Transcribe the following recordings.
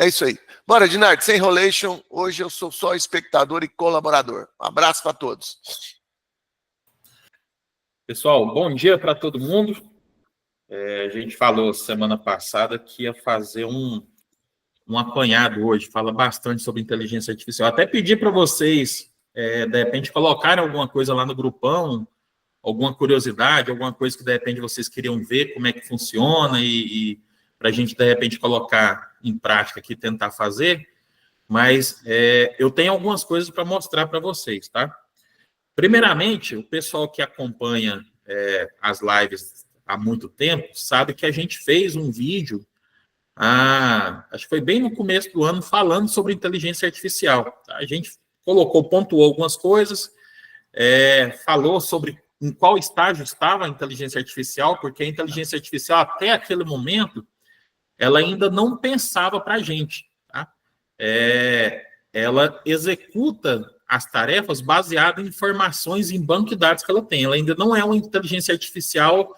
É isso aí. Bora, Dinardi, sem enrolation. Hoje eu sou só espectador e colaborador. Um abraço para todos. Pessoal, bom dia para todo mundo. A gente falou semana passada que ia fazer um apanhado hoje, fala bastante sobre inteligência artificial. Até pedi para vocês, de repente, colocarem alguma coisa lá no grupão, alguma curiosidade, alguma coisa que, de repente, vocês queriam ver como é que funciona e para a gente, de repente, colocar em prática aqui, tentar fazer. Mas eu tenho algumas coisas para mostrar para vocês, tá? Primeiramente, o pessoal que acompanha as lives há muito tempo sabe que a gente fez um vídeo, acho que foi bem no começo do ano, falando sobre inteligência artificial. Tá? A gente pontuou algumas coisas, falou sobre em qual estágio estava a inteligência artificial, porque a inteligência artificial, até aquele momento, ela ainda não pensava para a gente. Tá? Ela executa as tarefas baseadas em informações em banco de dados que ela tem. Ela ainda não é uma inteligência artificial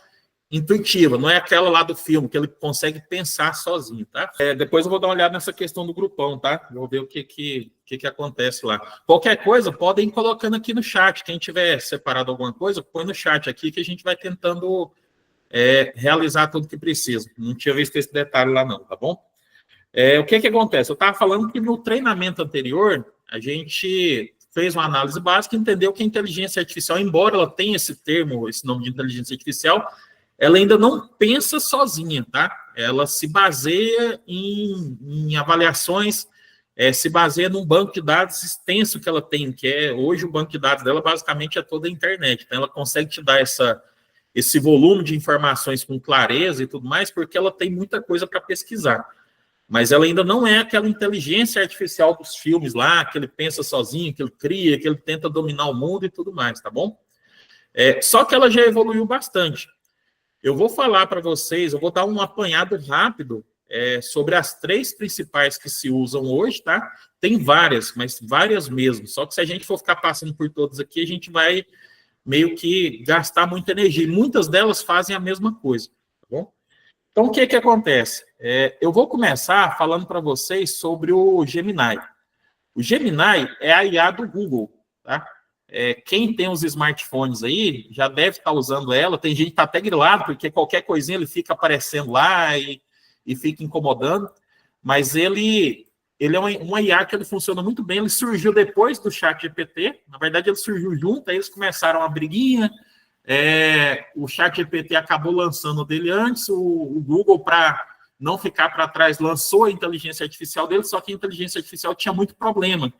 intuitiva, não é aquela lá do filme, que ele consegue pensar sozinho, tá? Depois eu vou dar uma olhada nessa questão do grupão, tá? Vou ver o que acontece lá. Qualquer coisa, podem ir colocando aqui no chat. Quem tiver separado alguma coisa, põe no chat aqui que a gente vai tentando realizar tudo que precisa. Não tinha visto esse detalhe lá não, tá bom? O que acontece? Eu estava falando que no treinamento anterior, a gente fez uma análise básica e entendeu que a inteligência artificial, embora ela tenha esse nome de inteligência artificial, ela ainda não pensa sozinha, tá? Ela se baseia em avaliações, se baseia num banco de dados extenso que ela tem, que hoje o banco de dados dela basicamente é toda a internet. Então, ela consegue te dar esse volume de informações com clareza e tudo mais, porque ela tem muita coisa para pesquisar. Mas ela ainda não é aquela inteligência artificial dos filmes lá, que ele pensa sozinho, que ele cria, que ele tenta dominar o mundo e tudo mais, tá bom? Só que ela já evoluiu bastante. Eu vou falar para vocês, eu vou dar um apanhado rápido sobre as 3 principais que se usam hoje, tá? Tem várias, mas várias mesmo. Só que se a gente for ficar passando por todas aqui, a gente vai meio que gastar muita energia. E muitas delas fazem a mesma coisa, tá bom? Então, o que acontece? Eu vou começar falando para vocês sobre o Gemini. O Gemini é a IA do Google, tá? Quem tem os smartphones aí já deve estar usando ela. Tem gente que está até grilado, porque qualquer coisinha ele fica aparecendo lá e fica incomodando. Mas ele é uma IA que ele funciona muito bem. Ele surgiu depois do ChatGPT. Na verdade, ele surgiu junto, aí eles começaram a briguinha. O ChatGPT acabou lançando dele antes, o Google, para não ficar para trás, lançou a inteligência artificial dele, só que a inteligência artificial tinha muito problema.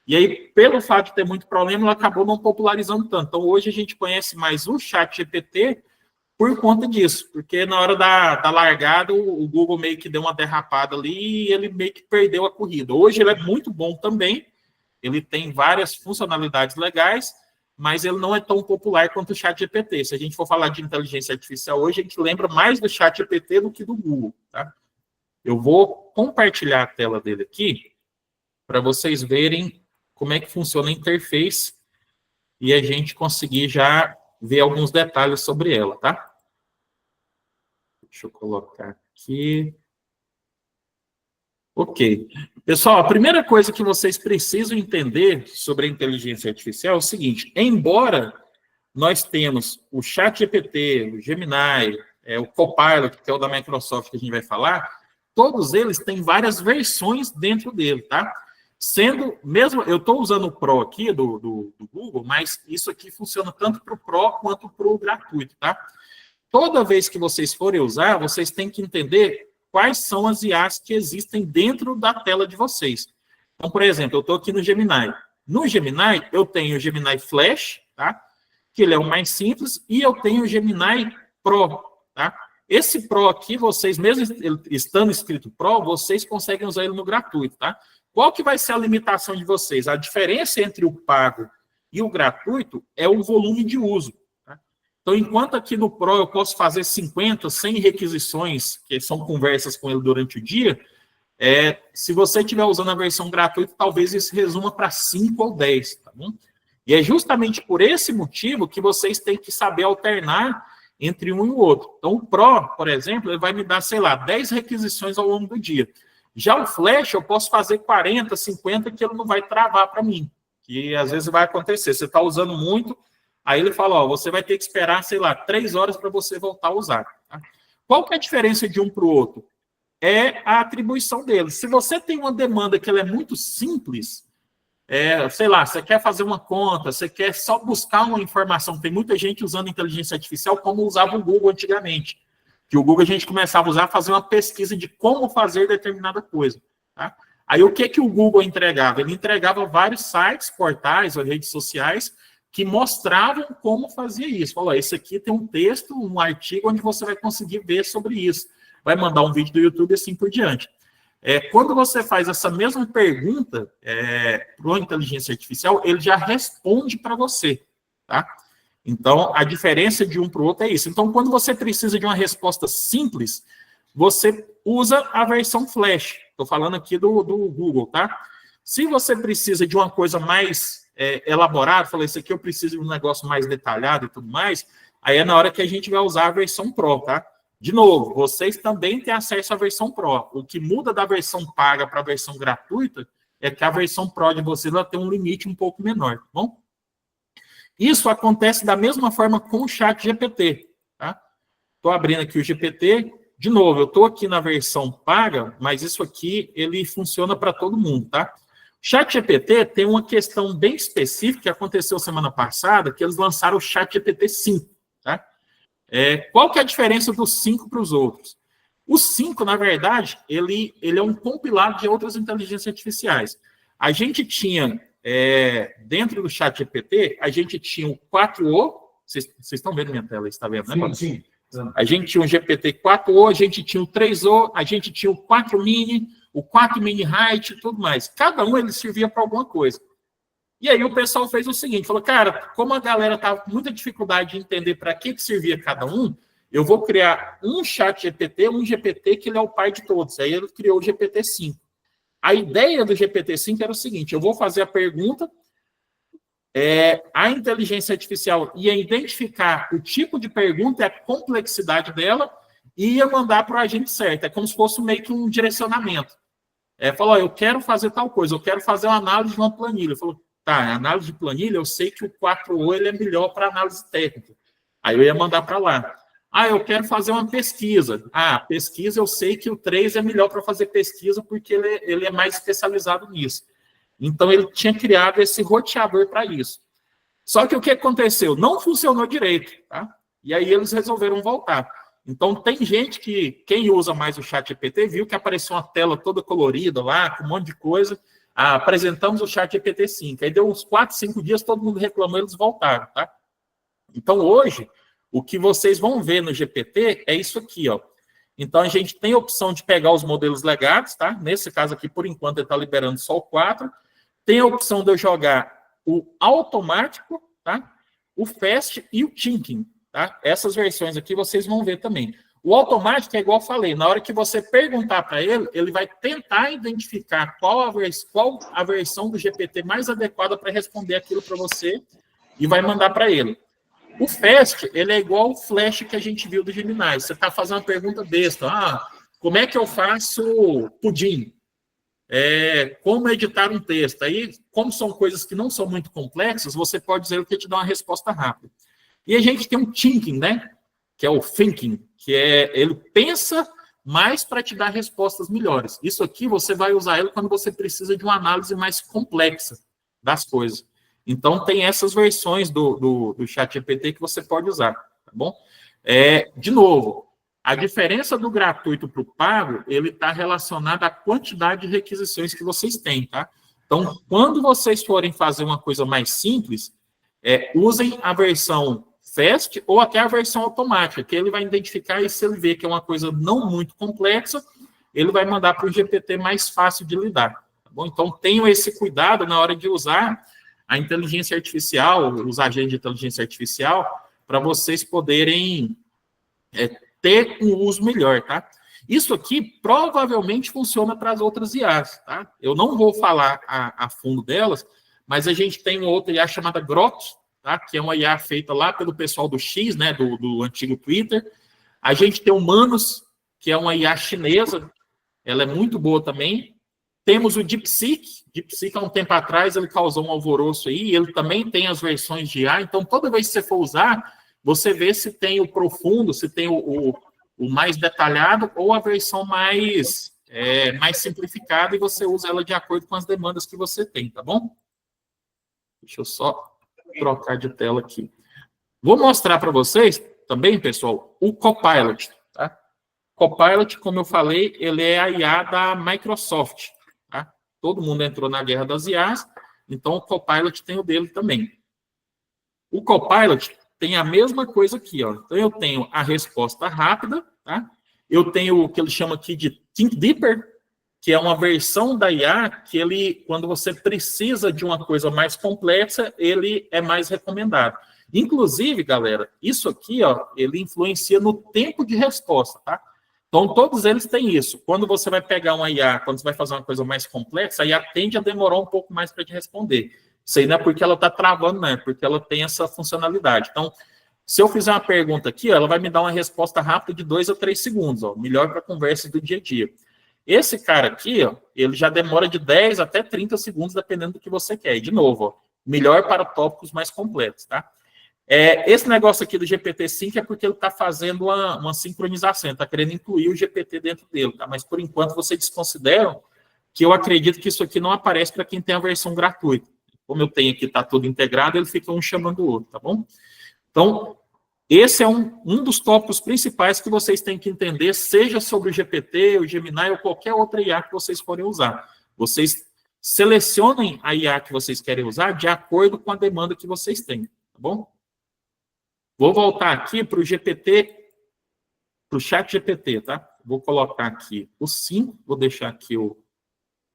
E aí, pelo fato de ter muito problema, ela acabou não popularizando tanto. Então, hoje a gente conhece mais o ChatGPT por conta disso, porque na hora da largada, o Google meio que deu uma derrapada ali e ele meio que perdeu a corrida. Hoje ele é muito bom também, ele tem várias funcionalidades legais, mas ele não é tão popular quanto o ChatGPT. Se a gente for falar de inteligência artificial hoje, a gente lembra mais do ChatGPT do que do Google, tá? Eu vou compartilhar a tela dele aqui para vocês verem como é que funciona a interface e a gente conseguir já ver alguns detalhes sobre ela, tá? Deixa eu colocar aqui. Ok. Pessoal, a primeira coisa que vocês precisam entender sobre a inteligência artificial é o seguinte: embora nós temos o ChatGPT, o Gemini, o Copilot, que é o da Microsoft que a gente vai falar, todos eles têm várias versões dentro dele, tá? Sendo, mesmo, eu estou usando o Pro aqui do Google, mas isso aqui funciona tanto para o Pro quanto para o gratuito, tá? Toda vez que vocês forem usar, vocês têm que entender quais são as IAs que existem dentro da tela de vocês. Então, por exemplo, eu estou aqui no Gemini. No Gemini, eu tenho o Gemini Flash, tá? Que ele é o mais simples, e eu tenho o Gemini Pro, tá? Esse Pro aqui, vocês, mesmo estando escrito Pro, vocês conseguem usar ele no gratuito, tá? Qual que vai ser a limitação de vocês? A diferença entre o pago e o gratuito é o volume de uso. Tá? Então, enquanto aqui no Pro eu posso fazer 50, 100 requisições, que são conversas com ele durante o dia, se você estiver usando a versão gratuita, talvez isso resuma para 5 ou 10. Tá bom? E é justamente por esse motivo que vocês têm que saber alternar entre um e o outro. Então, o Pro, por exemplo, ele vai me dar, sei lá, 10 requisições ao longo do dia. Já o Flash, eu posso fazer 40, 50, que ele não vai travar para mim. Que às vezes vai acontecer. Você está usando muito, aí ele fala, ó, você vai ter que esperar, sei lá, 3 horas para você voltar a usar. Tá? Qual que é a diferença de um para o outro? É a atribuição dele. Se você tem uma demanda que ela é muito simples, sei lá, você quer fazer uma conta, você quer só buscar uma informação. Tem muita gente usando inteligência artificial como usava o Google antigamente. Que o Google a gente começava a usar, fazer uma pesquisa de como fazer determinada coisa. Tá? Aí o que o Google entregava? Ele entregava vários sites, portais ou redes sociais que mostravam como fazia isso. Falou, esse aqui tem um texto, um artigo onde você vai conseguir ver sobre isso. Vai mandar um vídeo do YouTube e assim por diante. Quando você faz essa mesma pergunta para a inteligência artificial, ele já responde para você. Tá? Então, a diferença de um para o outro é isso. Então, quando você precisa de uma resposta simples, você usa a versão Flash. Estou falando aqui do Google, tá? Se você precisa de uma coisa mais elaborada, falei, isso aqui eu preciso de um negócio mais detalhado e tudo mais, aí é na hora que a gente vai usar a versão Pro, tá? De novo, vocês também têm acesso à versão Pro. O que muda da versão paga para a versão gratuita é que a versão Pro de vocês ela tem um limite um pouco menor, tá bom? Isso acontece da mesma forma com o ChatGPT, tá? Estou abrindo aqui o GPT. De novo, eu estou aqui na versão paga, mas isso aqui, ele funciona para todo mundo, tá? O ChatGPT tem uma questão bem específica que aconteceu semana passada, que eles lançaram o ChatGPT 5, tá? Qual que é a diferença dos 5 para os outros? O 5, na verdade, ele é um compilado de outras inteligências artificiais. A gente tinha... dentro do ChatGPT, a gente tinha o 4o, vocês estão vendo minha tela, está vendo, né? Sim. A gente tinha o GPT 4o, a gente tinha o 3o, a gente tinha o 4 mini, o 4 mini height e tudo mais. Cada um ele servia para alguma coisa. E aí o pessoal fez o seguinte, falou, cara, como a galera estava com muita dificuldade de entender para que servia cada um, eu vou criar um ChatGPT, um GPT que ele é o pai de todos. Aí ele criou o GPT 5. A ideia do GPT-5 era o seguinte, eu vou fazer a pergunta, a inteligência artificial ia identificar o tipo de pergunta e a complexidade dela e ia mandar para o agente certo. É como se fosse meio que um direcionamento. Falou, eu quero fazer tal coisa, eu quero fazer uma análise de uma planilha. Falou, tá, análise de planilha, eu sei que o 4o ele é melhor para análise técnica. Aí eu ia mandar para lá. Eu quero fazer uma pesquisa. Pesquisa, eu sei que o 3 é melhor para fazer pesquisa porque ele é mais especializado nisso. Então, ele tinha criado esse roteador para isso. Só que o que aconteceu? Não funcionou direito, tá? E aí eles resolveram voltar. Então, tem gente que, quem usa mais o ChatGPT, viu que apareceu uma tela toda colorida lá, com um monte de coisa. Apresentamos o ChatGPT 5. Aí deu uns 4, 5 dias, todo mundo reclamou, eles voltaram, tá? Então, hoje... O que vocês vão ver no GPT é isso aqui, ó. Então, a gente tem a opção de pegar os modelos legados, tá? Nesse caso aqui, por enquanto, ele está liberando só o 4. Tem a opção de eu jogar o automático, tá? O fast e o thinking, tá? Essas versões aqui vocês vão ver também. O automático é igual eu falei, na hora que você perguntar para ele, ele vai tentar identificar qual a versão do GPT mais adequada para responder aquilo para você e vai mandar para ele. O Fast, ele é igual o Flash que a gente viu do Gemini. Você está fazendo uma pergunta besta. Como é que eu faço pudim? Como editar um texto? Aí, como são coisas que não são muito complexas, você pode dizer que te dá uma resposta rápida. E a gente tem um thinking, né? Que é o thinking, que ele pensa mais para te dar respostas melhores. Isso aqui você vai usar ele quando você precisa de uma análise mais complexa das coisas. Então, tem essas versões do ChatGPT que você pode usar, tá bom? De novo, a diferença do gratuito para o pago, ele está relacionado à quantidade de requisições que vocês têm, tá? Então, quando vocês forem fazer uma coisa mais simples, usem a versão Fast ou até a versão automática, que ele vai identificar e se ele ver que é uma coisa não muito complexa, ele vai mandar para o GPT mais fácil de lidar, tá bom? Então, tenham esse cuidado na hora de usar a inteligência artificial, os agentes de inteligência artificial, para vocês poderem ter um uso melhor, tá? Isso aqui provavelmente funciona para as outras IAs, tá? Eu não vou falar a fundo delas, mas a gente tem uma outra IA chamada Grok, tá? Que é uma IA feita lá pelo pessoal do X, né? Do antigo Twitter. A gente tem o Manus, que é uma IA chinesa, ela é muito boa também. Temos o DeepSeek. DeepSeek, há um tempo atrás, ele causou um alvoroço aí, ele também tem as versões de IA, então toda vez que você for usar, você vê se tem o profundo, se tem o mais detalhado ou a versão mais simplificada, e você usa ela de acordo com as demandas que você tem, tá bom? Deixa eu só trocar de tela aqui. Vou mostrar para vocês também, pessoal, o Copilot. Tá? Copilot, como eu falei, ele é a IA da Microsoft. Tá? Todo mundo entrou na guerra das IAs, então o Copilot tem o dele também. O Copilot tem a mesma coisa aqui. Ó. Então, eu tenho a resposta rápida, tá? Eu tenho o que ele chama aqui de Think Deeper, que é uma versão da IA que ele, quando você precisa de uma coisa mais complexa, ele é mais recomendado. Inclusive, galera, isso aqui, ó, ele influencia no tempo de resposta, tá? Então, todos eles têm isso. Quando você vai pegar uma IA, quando você vai fazer uma coisa mais complexa, a IA tende a demorar um pouco mais para te responder. Isso aí não é porque ela está travando, não, é porque ela tem essa funcionalidade. Então, se eu fizer uma pergunta aqui, ó, ela vai me dar uma resposta rápida de 2 a 3 segundos, ó, melhor para conversas do dia a dia. Esse cara aqui, ó, ele já demora de 10 até 30 segundos, dependendo do que você quer. E, de novo, ó, melhor para tópicos mais completos, tá? Esse negócio aqui do GPT-5 é porque ele está fazendo uma sincronização, está querendo incluir o GPT dentro dele, tá? Mas, por enquanto, vocês desconsideram que eu acredito que isso aqui não aparece para quem tem a versão gratuita. Como eu tenho aqui, está tudo integrado, ele fica um chamando o outro, tá bom? Então, esse é um dos tópicos principais que vocês têm que entender, seja sobre o GPT, o Gemini ou qualquer outra IA que vocês forem usar. Vocês selecionem a IA que vocês querem usar de acordo com a demanda que vocês têm, tá bom? Vou voltar aqui para o GPT, para o chat GPT, tá? Vou colocar aqui o 5, vou deixar aqui o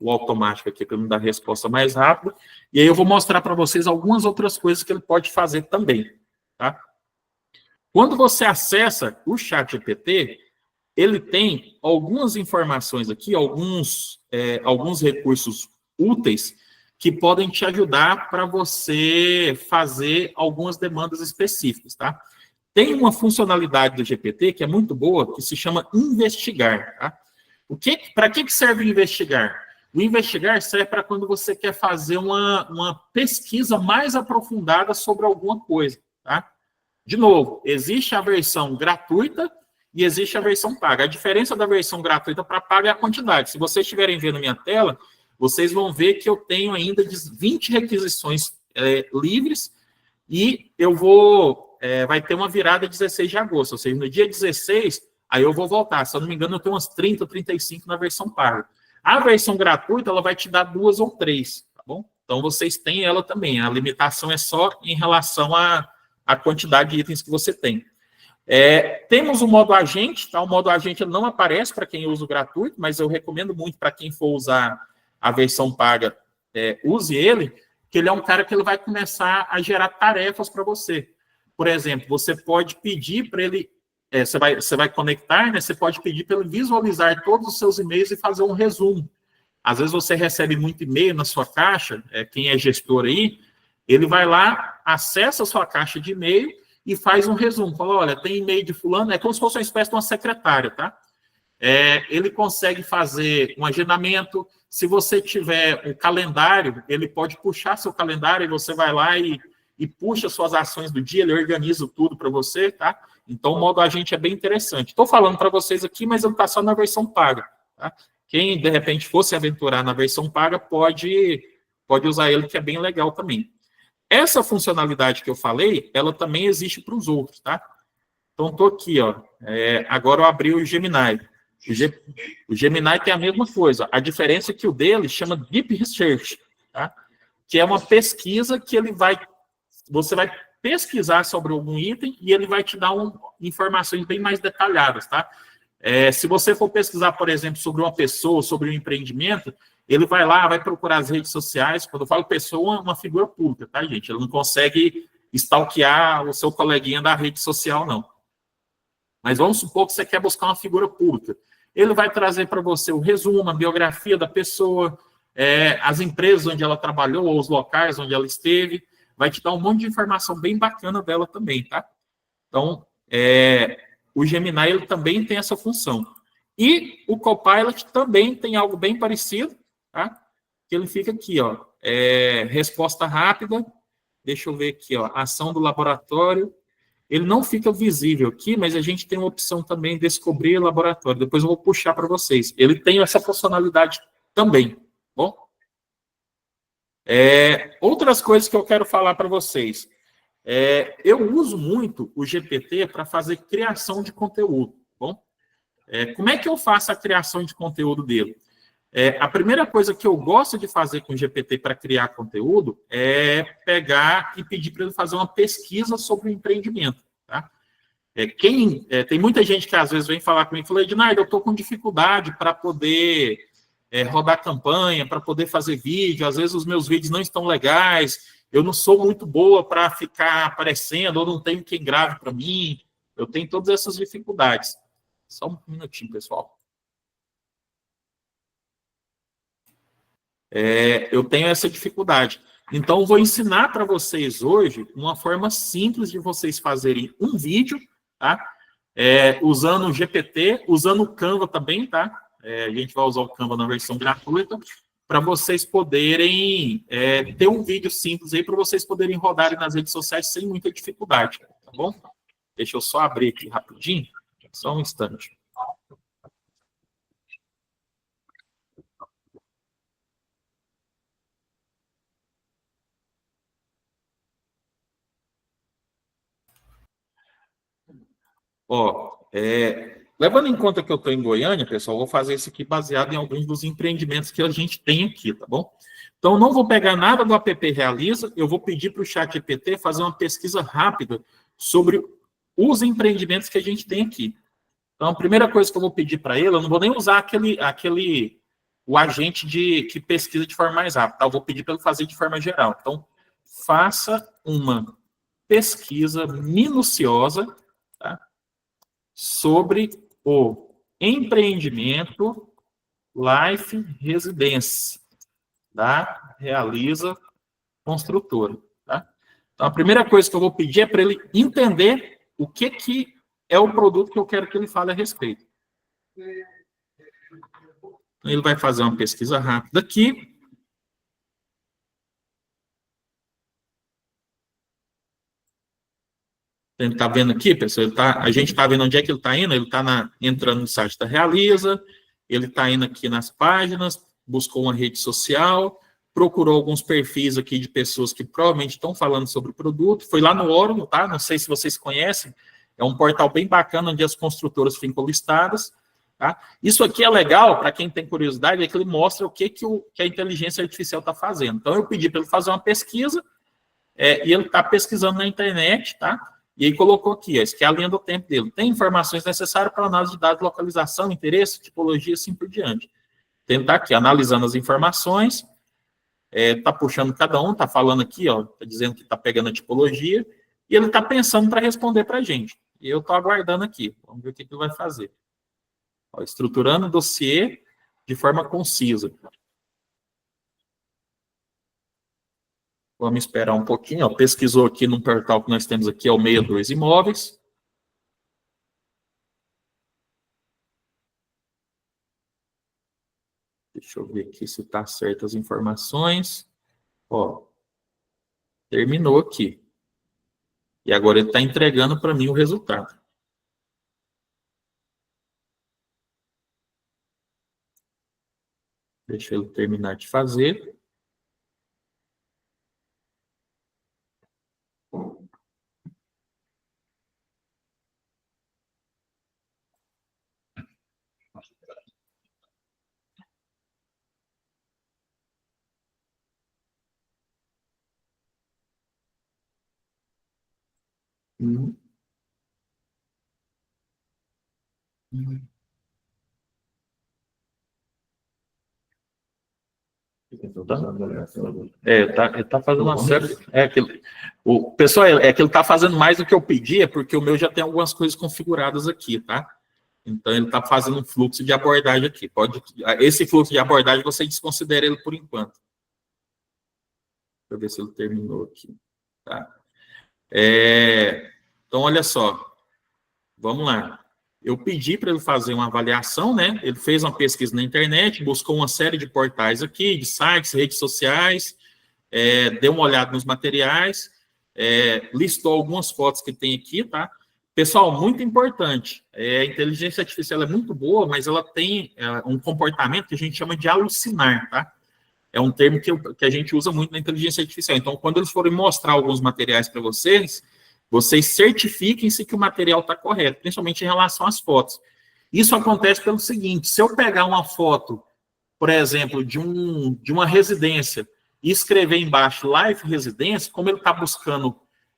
automático aqui para me dar a resposta mais rápida, e aí eu vou mostrar para vocês algumas outras coisas que ele pode fazer também, tá? Quando você acessa o chat GPT, ele tem algumas informações aqui, alguns recursos úteis que podem te ajudar para você fazer algumas demandas específicas, tá? Tem uma funcionalidade do GPT que é muito boa, que se chama investigar, tá? Para que serve o investigar? O investigar serve para quando você quer fazer uma pesquisa mais aprofundada sobre alguma coisa, tá? De novo, existe a versão gratuita e existe a versão paga. A diferença da versão gratuita para paga é a quantidade. Se vocês estiverem vendo minha tela, vocês vão ver que eu tenho ainda 20 requisições livres e eu vai ter uma virada 16 de agosto, ou seja, no dia 16, aí eu vou voltar. Se eu não me engano, eu tenho umas 30, 35 na versão paga. A versão gratuita, ela vai te dar 2 ou 3, tá bom? Então, vocês têm ela também. A limitação é só em relação à quantidade de itens que você tem. Temos o modo agente, tá? O modo agente ele não aparece para quem usa o gratuito, mas eu recomendo muito para quem for usar a versão paga, use ele, que ele é um cara que ele vai começar a gerar tarefas para você. Por exemplo, você pode pedir para ele, você vai conectar, né? Você pode pedir para ele visualizar todos os seus e-mails e fazer um resumo. Às vezes você recebe muito e-mail na sua caixa, quem é gestor aí, ele vai lá, acessa a sua caixa de e-mail e faz um resumo. Fala, olha, tem e-mail de fulano, é como se fosse uma espécie de uma secretária, tá? Ele consegue fazer um agendamento. Se você tiver um calendário, ele pode puxar seu calendário e você vai lá e puxa suas ações do dia, ele organiza tudo para você, tá? Então, o modo agente é bem interessante. Estou falando para vocês aqui, mas ele está só na versão paga, tá? Quem, de repente, fosse aventurar na versão paga, pode usar ele, que é bem legal também. Essa funcionalidade que eu falei, ela também existe para os outros, tá? Então, estou aqui, ó. Agora eu abri o Gemini. O Gemini tem a mesma coisa. A diferença é que o dele chama Deep Research, tá? Que é uma pesquisa que você vai pesquisar sobre algum item e ele vai te dar informações bem mais detalhadas, tá? Se você for pesquisar, por exemplo, sobre uma pessoa, sobre um empreendimento, ele vai lá, vai procurar as redes sociais. Quando eu falo pessoa, é uma figura pública, tá, gente? Ele não consegue stalkear o seu coleguinha da rede social, não. Mas vamos supor que você quer buscar uma figura pública. Ele vai trazer para você o resumo, a biografia da pessoa, as empresas onde ela trabalhou, ou os locais onde ela esteve. Vai te dar um monte de informação bem bacana dela também, tá? Então, o Gemini ele também tem essa função. E o Copilot também tem algo bem parecido, tá? Que ele fica aqui, ó, resposta rápida, deixa eu ver aqui, ó, ação do laboratório. Ele não fica visível aqui, mas a gente tem uma opção também, descobrir laboratório. Depois eu vou puxar para vocês. Ele tem essa funcionalidade também, bom? Outras coisas que eu quero falar para vocês. Eu uso muito o GPT para fazer criação de conteúdo, bom? Como é que eu faço a criação de conteúdo dele? A primeira coisa que eu gosto de fazer com o GPT para criar conteúdo é pegar e pedir para ele fazer uma pesquisa sobre o empreendimento, tá? Tem muita gente que às vezes vem falar comigo e fala, Ednardo, eu estou com dificuldade para poder rodar campanha, para poder fazer vídeo, às vezes os meus vídeos não estão legais, eu não sou muito boa para ficar aparecendo, ou não tenho quem grave para mim, eu tenho todas essas dificuldades. Só um minutinho, pessoal. Eu tenho essa dificuldade. Então, eu vou ensinar para vocês hoje uma forma simples de vocês fazerem um vídeo, tá? Usando o GPT, usando o Canva também, tá? A gente vai usar o Canva na versão gratuita, para vocês poderem ter um vídeo simples aí, para vocês poderem rodar nas redes sociais sem muita dificuldade, tá bom? Deixa eu só abrir aqui rapidinho, só um instante. Levando em conta que eu estou em Goiânia, pessoal, vou fazer isso aqui baseado em alguns dos empreendimentos que a gente tem aqui, tá bom? Então, não vou pegar nada do app Realiza, eu vou pedir para o ChatGPT fazer uma pesquisa rápida sobre os empreendimentos que a gente tem aqui. Então, a primeira coisa que eu vou pedir para ele, eu não vou nem usar o agente que pesquisa de forma mais rápida, tá? Eu vou pedir para ele fazer de forma geral. Então, faça uma pesquisa minuciosa, tá? Sobre o empreendimento Life Residência da Realiza Construtora. Tá? Então, a primeira coisa que eu vou pedir é para ele entender o que é o produto que eu quero que ele fale a respeito. Ele vai fazer uma pesquisa rápida aqui. Ele está vendo aqui, pessoal, a gente está vendo onde é que ele está indo, ele está entrando no site da Realiza, ele está indo aqui nas páginas, buscou uma rede social, procurou alguns perfis aqui de pessoas que provavelmente estão falando sobre o produto, foi lá no Oracle, tá? Não sei se vocês conhecem, é um portal bem bacana onde as construtoras ficam listadas, tá? Isso aqui é legal, para quem tem curiosidade, é que ele mostra o que a inteligência artificial está fazendo. Então, eu pedi para ele fazer uma pesquisa, e ele está pesquisando na internet, tá? E aí colocou aqui, ó, isso aqui é a linha do tempo dele. Tem informações necessárias para análise de dados, localização, interesse, tipologia, assim por diante. Então, ele está aqui analisando as informações, está puxando cada um, está falando aqui, ó, está dizendo que está pegando a tipologia, e ele está pensando para responder para a gente. E eu estou aguardando aqui. Vamos ver o que ele vai fazer. Ó, estruturando o dossiê de forma concisa. Vamos esperar um pouquinho. Ó. Pesquisou aqui no portal que nós temos aqui, é o 62 Imóveis. Deixa eu ver aqui se está certo as informações. Ó, terminou aqui. E agora ele está entregando para mim o resultado. Deixa ele terminar de fazer. Hum. Ele tá fazendo uma série. Pessoal, é que ele está fazendo mais do que eu pedi, é porque o meu já tem algumas coisas configuradas aqui, tá? Então, ele está fazendo um fluxo de abordagem aqui. Esse fluxo de abordagem, você desconsidera ele por enquanto. Deixa eu ver se ele terminou aqui. Tá? Então, olha só. Vamos lá. eu pedi para ele fazer uma avaliação, né? Ele fez uma pesquisa na internet, buscou uma série de portais aqui, de sites, redes sociais, deu uma olhada nos materiais, listou algumas fotos que tem aqui, tá? Pessoal, muito importante, a inteligência artificial é muito boa, mas ela tem um comportamento que a gente chama de alucinar, tá? É um termo que a gente usa muito na inteligência artificial. Então, quando eles forem mostrar alguns materiais para vocês certifiquem-se que o material está correto, principalmente em relação às fotos. Isso acontece pelo seguinte, se eu pegar uma foto, por exemplo, de uma residência e escrever embaixo Life Residência, como ele está buscando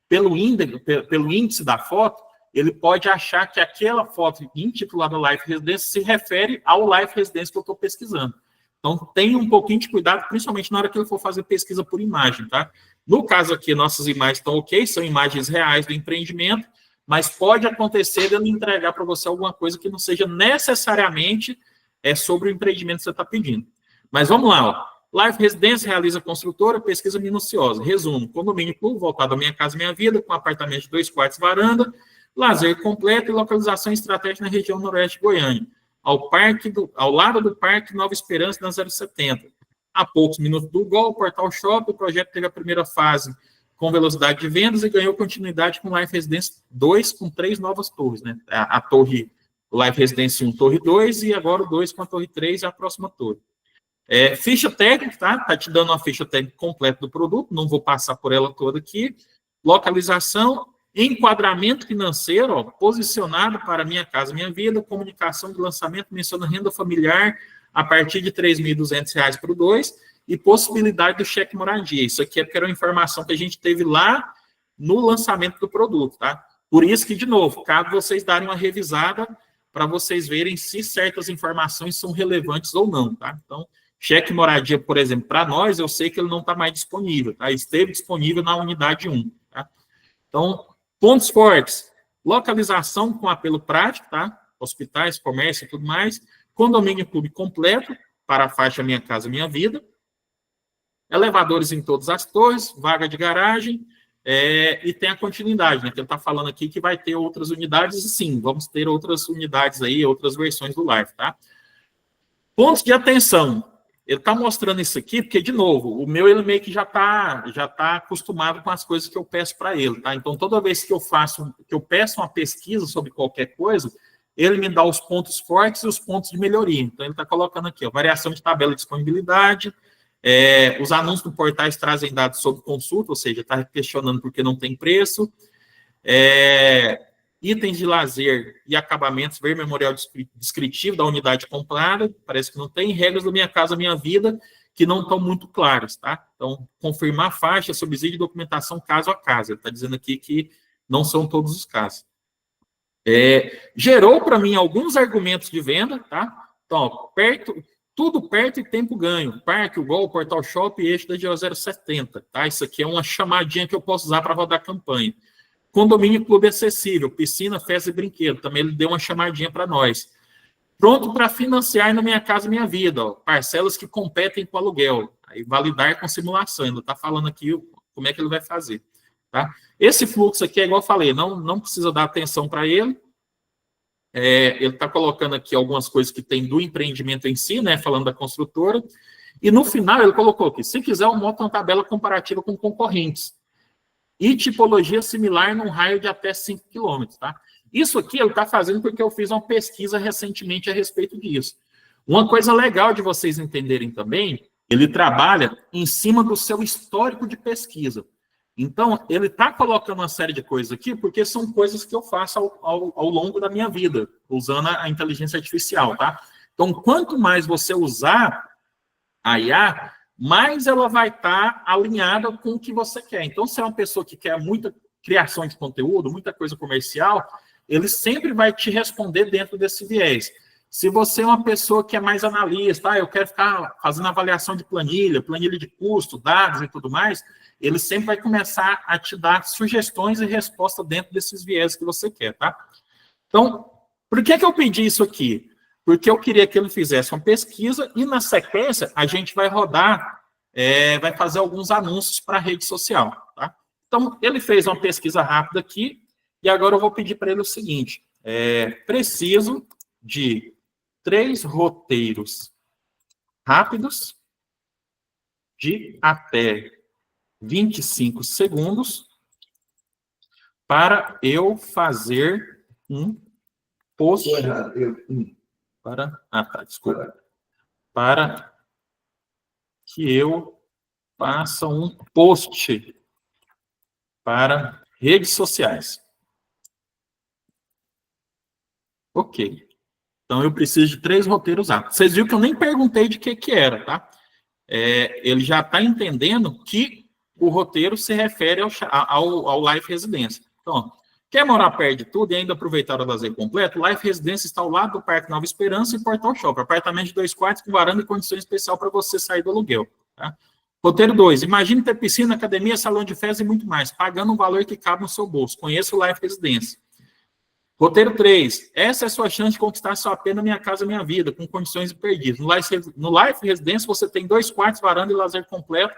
pelo índice da foto, ele pode achar que aquela foto intitulada Life Residência se refere ao Life Residência que eu estou pesquisando. Então, tenha um pouquinho de cuidado, principalmente na hora que ele for fazer pesquisa por imagem, tá? No caso aqui, nossas imagens estão ok, são imagens reais do empreendimento, mas pode acontecer de ele entregar para você alguma coisa que não seja necessariamente sobre o empreendimento que você está pedindo. Mas vamos lá, ó. Life Residência realiza construtora, pesquisa minuciosa. Resumo, condomínio clube voltado à Minha Casa Minha Vida, com apartamento de 2 quartos e varanda, lazer completo e localização estratégica na região noroeste de Goiânia, ao lado do Parque Nova Esperança, na 070. Há poucos minutos do gol, Portal Shopping, o projeto teve a primeira fase com velocidade de vendas e ganhou continuidade com Life Residência 2, com 3 novas torres, né? A torre Life Residência 1, torre 2, e agora o 2 com a torre 3 e a próxima torre. Ficha técnica, tá? Tá te dando uma ficha técnica completa do produto, não vou passar por ela toda aqui. Localização, enquadramento financeiro, ó, posicionado para Minha Casa Minha Vida, comunicação de lançamento, menciona renda familiar a partir de R$ 3.200 para o 2, e possibilidade do cheque moradia. Isso aqui porque era uma informação que a gente teve lá no lançamento do produto, tá? Por isso que, de novo, cabe vocês darem uma revisada para vocês verem se certas informações são relevantes ou não, tá? Então, cheque moradia, por exemplo, para nós, eu sei que ele não está mais disponível, tá? Esteve disponível na unidade 1, tá? Então, pontos fortes, localização com apelo prático, tá? Hospitais, comércio e tudo mais, condomínio clube completo para a faixa Minha Casa Minha Vida, elevadores em todas as torres, vaga de garagem, e tem a continuidade, né? Que ele está falando aqui que vai ter outras unidades, e sim, vamos ter outras unidades aí, outras versões do Life, tá? Pontos de atenção. Ele está mostrando isso aqui, porque, de novo, o meu ele meio que já tá acostumado com as coisas que eu peço para ele, tá? Então, toda vez que eu peço uma pesquisa sobre qualquer coisa, ele me dá os pontos fortes e os pontos de melhoria. Então, ele está colocando aqui, ó, variação de tabela de disponibilidade, os anúncios do portais trazem dados sobre consulta, ou seja, está questionando porque não tem preço, itens de lazer e acabamentos, ver memorial descritivo da unidade comprada, parece que não tem, regras do Minha Casa Minha Vida, que não estão muito claras, tá? Então, confirmar faixa, subsídio e documentação caso a caso. Ele está dizendo aqui que não são todos os casos. Gerou para mim alguns argumentos de venda, tá? Então, tudo perto e tempo ganho. Parque, o Gol, Portal Shopping, eixo da GO 070, tá? Isso aqui é uma chamadinha que eu posso usar para rodar a campanha. Condomínio clube acessível, piscina, festa e brinquedo. Também ele deu uma chamadinha para nós. Pronto para financiar na Minha Casa Minha Vida, ó, parcelas que competem com aluguel. Aí validar com simulação. Ainda está falando aqui como é que ele vai fazer. Tá? Esse fluxo aqui, é igual eu falei, não precisa dar atenção para ele. Ele está colocando aqui algumas coisas que tem do empreendimento em si, né, falando da construtora. E no final ele colocou aqui, se quiser, eu monto uma tabela comparativa com concorrentes. E tipologia similar num raio de até 5 km. Tá? Isso aqui ele está fazendo porque eu fiz uma pesquisa recentemente a respeito disso. Uma coisa legal de vocês entenderem também, ele trabalha em cima do seu histórico de pesquisa. Então, ele está colocando uma série de coisas aqui porque são coisas que eu faço ao longo da minha vida, usando a inteligência artificial, tá? Então, quanto mais você usar a IA, mais ela vai estar alinhada com o que você quer. Então, se é uma pessoa que quer muita criação de conteúdo, muita coisa comercial, ele sempre vai te responder dentro desse viés. Se você é uma pessoa que é mais analista, eu quero ficar fazendo avaliação de planilha de custo, dados e tudo mais, ele sempre vai começar a te dar sugestões e respostas dentro desses viés que você quer, tá? Então, por que eu pedi isso aqui? Porque eu queria que ele fizesse uma pesquisa e, na sequência, a gente vai rodar, vai fazer alguns anúncios para a rede social, tá? Então, ele fez uma pesquisa rápida aqui e agora eu vou pedir para ele o seguinte, Preciso de 3 roteiros rápidos de até 25 segundos para eu fazer um post para que eu faça um post para redes sociais. Ok. Então, eu preciso de 3 roteiros rápidos. Vocês viram que eu nem perguntei de que era, tá? Ele já está entendendo que o roteiro se refere ao Life Residência. Então, ó, quer morar perto de tudo e ainda aproveitar o lazer completo? O Life Residência está ao lado do Parque Nova Esperança e Portal Shop. Apartamento de 2 quartos com varanda e condições especiais para você sair do aluguel. Tá? Roteiro 2. Imagine ter piscina, academia, salão de festa e muito mais, pagando um valor que cabe no seu bolso. Conheça o Life Residência. Roteiro 3. Essa é a sua chance de conquistar sua pena, minha casa, minha vida, com condições imperdidas. No Life Residência, você tem 2 quartos, varanda e lazer completo,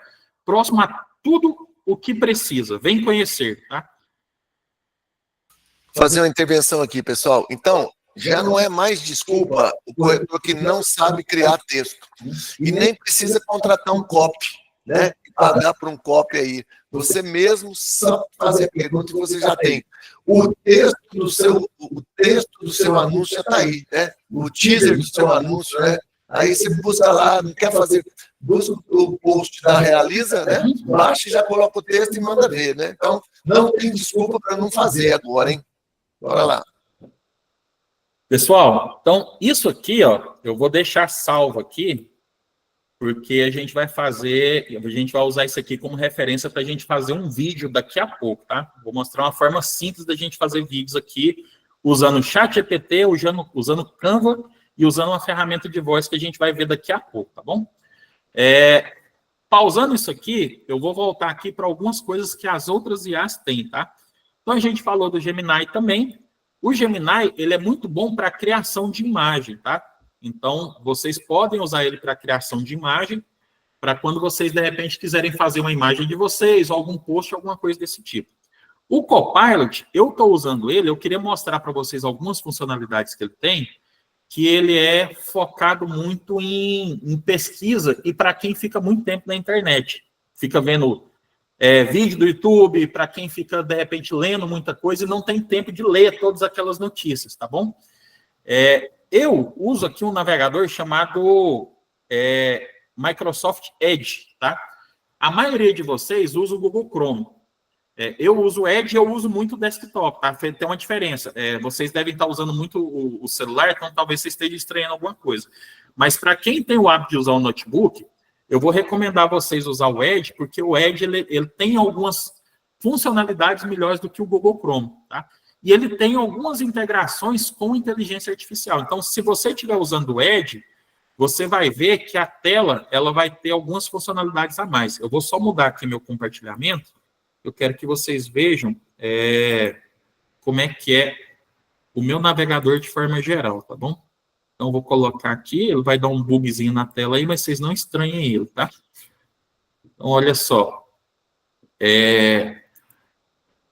próximo a tudo o que precisa. Vem conhecer, tá? Fazer uma intervenção aqui, pessoal. Então, já não é mais desculpa o corretor que não sabe criar texto. E nem precisa contratar um copy, né? E pagar por um copy aí. Você mesmo sabe fazer a pergunta e você já tem. O texto do seu anúncio já está aí, né? O teaser do seu anúncio, né? Aí você busca lá, não quer fazer, busca o post da Realiza, né? Baixa e já coloca o texto e manda ver, né? Então, não tem desculpa para não fazer agora, hein? Bora lá. Pessoal, então, isso aqui, ó, eu vou deixar salvo aqui, porque a gente vai usar isso aqui como referência para a gente fazer um vídeo daqui a pouco, tá? Vou mostrar uma forma simples da gente fazer vídeos aqui, usando o ChatGPT, usando Canva e usando uma ferramenta de voz que a gente vai ver daqui a pouco, tá bom? Pausando isso aqui, eu vou voltar aqui para algumas coisas que as outras IAs têm, tá? Então, a gente falou do Gemini também. O Gemini, ele é muito bom para a criação de imagem, tá? Então, vocês podem usar ele para a criação de imagem, para quando vocês, de repente, quiserem fazer uma imagem de vocês, ou algum post, alguma coisa desse tipo. O Copilot, eu estou usando ele, eu queria mostrar para vocês algumas funcionalidades que ele tem, que ele é focado muito em pesquisa e para quem fica muito tempo na internet. Fica vendo vídeo do YouTube, para quem fica, de repente, lendo muita coisa e não tem tempo de ler todas aquelas notícias, tá bom? Eu uso aqui um navegador chamado Microsoft Edge, tá? A maioria de vocês usa o Google Chrome. Eu uso o Edge e eu uso muito o desktop, tá? Tem uma diferença. Vocês devem estar usando muito o celular, então talvez vocês estejam estranhando alguma coisa. Mas para quem tem o hábito de usar o notebook, eu vou recomendar vocês usar o Edge, porque o Edge ele tem algumas funcionalidades melhores do que o Google Chrome, tá? E ele tem algumas integrações com inteligência artificial. Então, se você estiver usando o Edge, você vai ver que a tela ela vai ter algumas funcionalidades a mais. Eu vou só mudar aqui meu compartilhamento. Eu quero que vocês vejam como é que é o meu navegador de forma geral, tá bom? Então, eu vou colocar aqui, ele vai dar um bugzinho na tela aí, mas vocês não estranhem ele, tá? Então, olha só.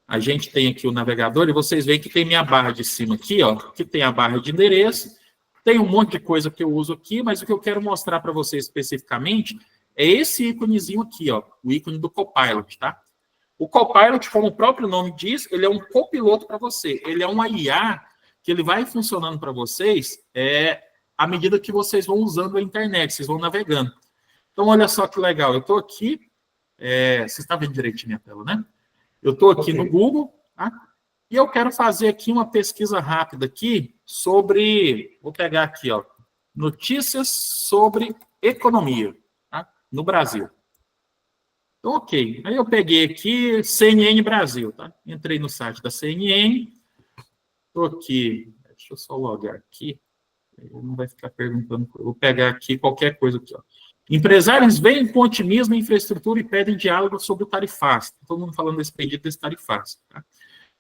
A gente tem aqui o navegador e vocês veem que tem minha barra de cima aqui, ó, que tem a barra de endereço, tem um monte de coisa que eu uso aqui, mas o que eu quero mostrar para vocês especificamente é esse íconezinho aqui, ó, o ícone do Copilot, tá? O Copilot, como o próprio nome diz, ele é um copiloto para você. Ele é uma IA que ele vai funcionando para vocês à medida que vocês vão usando a internet, vocês vão navegando. Então, olha só que legal. Eu estou aqui... Vocês estão vendo direitinho minha tela, né? Eu estou aqui no Google, tá? E eu quero fazer aqui uma pesquisa rápida aqui sobre... Vou pegar aqui, ó. Notícias sobre economia, tá? No Brasil. Então, ok. Aí eu peguei aqui CNN Brasil, tá? Entrei no site da CNN. Estou aqui. Deixa eu só logar aqui. Ele não vai ficar perguntando. Eu vou pegar aqui qualquer coisa aqui, ó. Empresários veem com otimismo em infraestrutura e pedem diálogo sobre o tarifaço. Todo mundo falando desse pedido desse tarifaço. Tá? O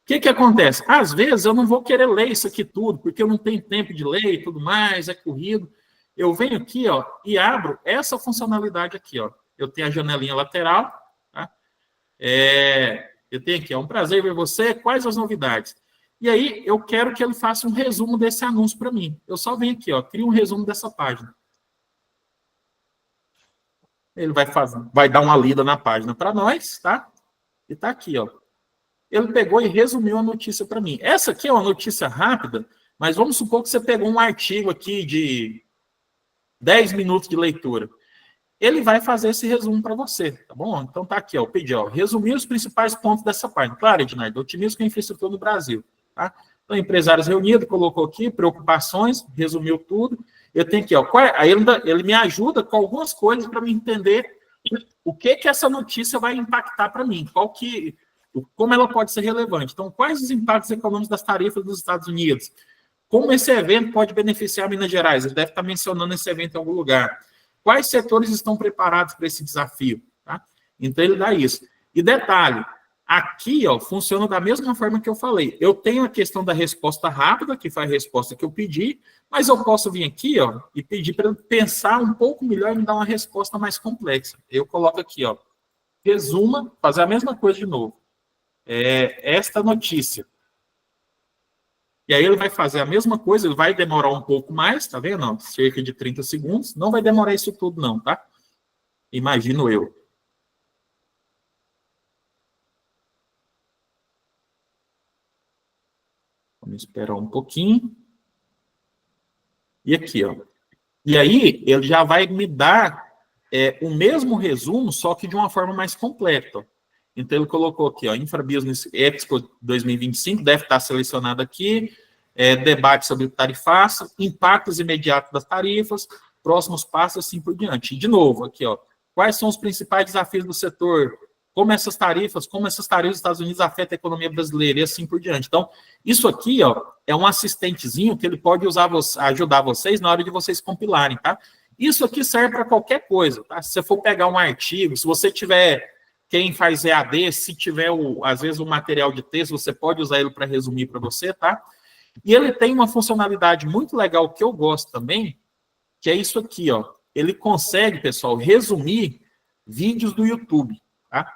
que acontece? Às vezes eu não vou querer ler isso aqui tudo, porque eu não tenho tempo de ler e tudo mais, é corrido. Eu venho aqui, ó, e abro essa funcionalidade aqui, ó. Eu tenho a janelinha lateral, tá? Eu tenho aqui, é um prazer ver você, quais as novidades? E aí, eu quero que ele faça um resumo desse anúncio para mim. Eu só venho aqui, ó, crio um resumo dessa página. Ele vai dar uma lida na página para nós, tá? E tá aqui, ó. Ele pegou e resumiu a notícia para mim. Essa aqui é uma notícia rápida, mas vamos supor que você pegou um artigo aqui de 10 minutos de leitura. Ele vai fazer esse resumo para você, tá bom? Então tá aqui, ó, eu pedi, ó, resumir os principais pontos dessa página. Claro, Ednardo, otimismo com a infraestrutura no Brasil, tá? Então, empresários reunidos, colocou aqui, preocupações, resumiu tudo. Eu tenho aqui, ó, aí ele me ajuda com algumas coisas para me entender o que essa notícia vai impactar para mim, como ela pode ser relevante. Então, quais os impactos econômicos das tarifas dos Estados Unidos? Como esse evento pode beneficiar Minas Gerais? Ele deve estar mencionando esse evento em algum lugar. Quais setores estão preparados para esse desafio? Tá? Então, ele dá isso. E detalhe, aqui, ó, funciona da mesma forma que eu falei. Eu tenho a questão da resposta rápida, que foi a resposta que eu pedi, mas eu posso vir aqui, ó, e pedir para ele pensar um pouco melhor e me dar uma resposta mais complexa. Eu coloco aqui, ó, resuma, fazer a mesma coisa de novo. Esta notícia. E aí ele vai fazer a mesma coisa, ele vai demorar um pouco mais, tá vendo? Ó, cerca de 30 segundos. Não vai demorar isso tudo, não, tá? Imagino eu. Vamos esperar um pouquinho. E aqui, ó. E aí, ele já vai me dar o mesmo resumo, só que de uma forma mais completa. Então, ele colocou aqui, ó, Infrabusiness Expo 2025, deve estar selecionado aqui, debate sobre tarifaço, impactos imediatos das tarifas, próximos passos, assim por diante. E, de novo, aqui, ó, quais são os principais desafios do setor, como essas tarifas dos Estados Unidos afetam a economia brasileira e assim por diante. Então, isso aqui, ó, é um assistentezinho que ele pode ajudar vocês na hora de vocês compilarem, tá? Isso aqui serve para qualquer coisa, tá? Se você for pegar um artigo, se você tiver, quem faz EAD, se tiver, às vezes, um material de texto, você pode usar ele para resumir para você, tá? E ele tem uma funcionalidade muito legal que eu gosto também, que é isso aqui, ó. Ele consegue, pessoal, resumir vídeos do YouTube, tá?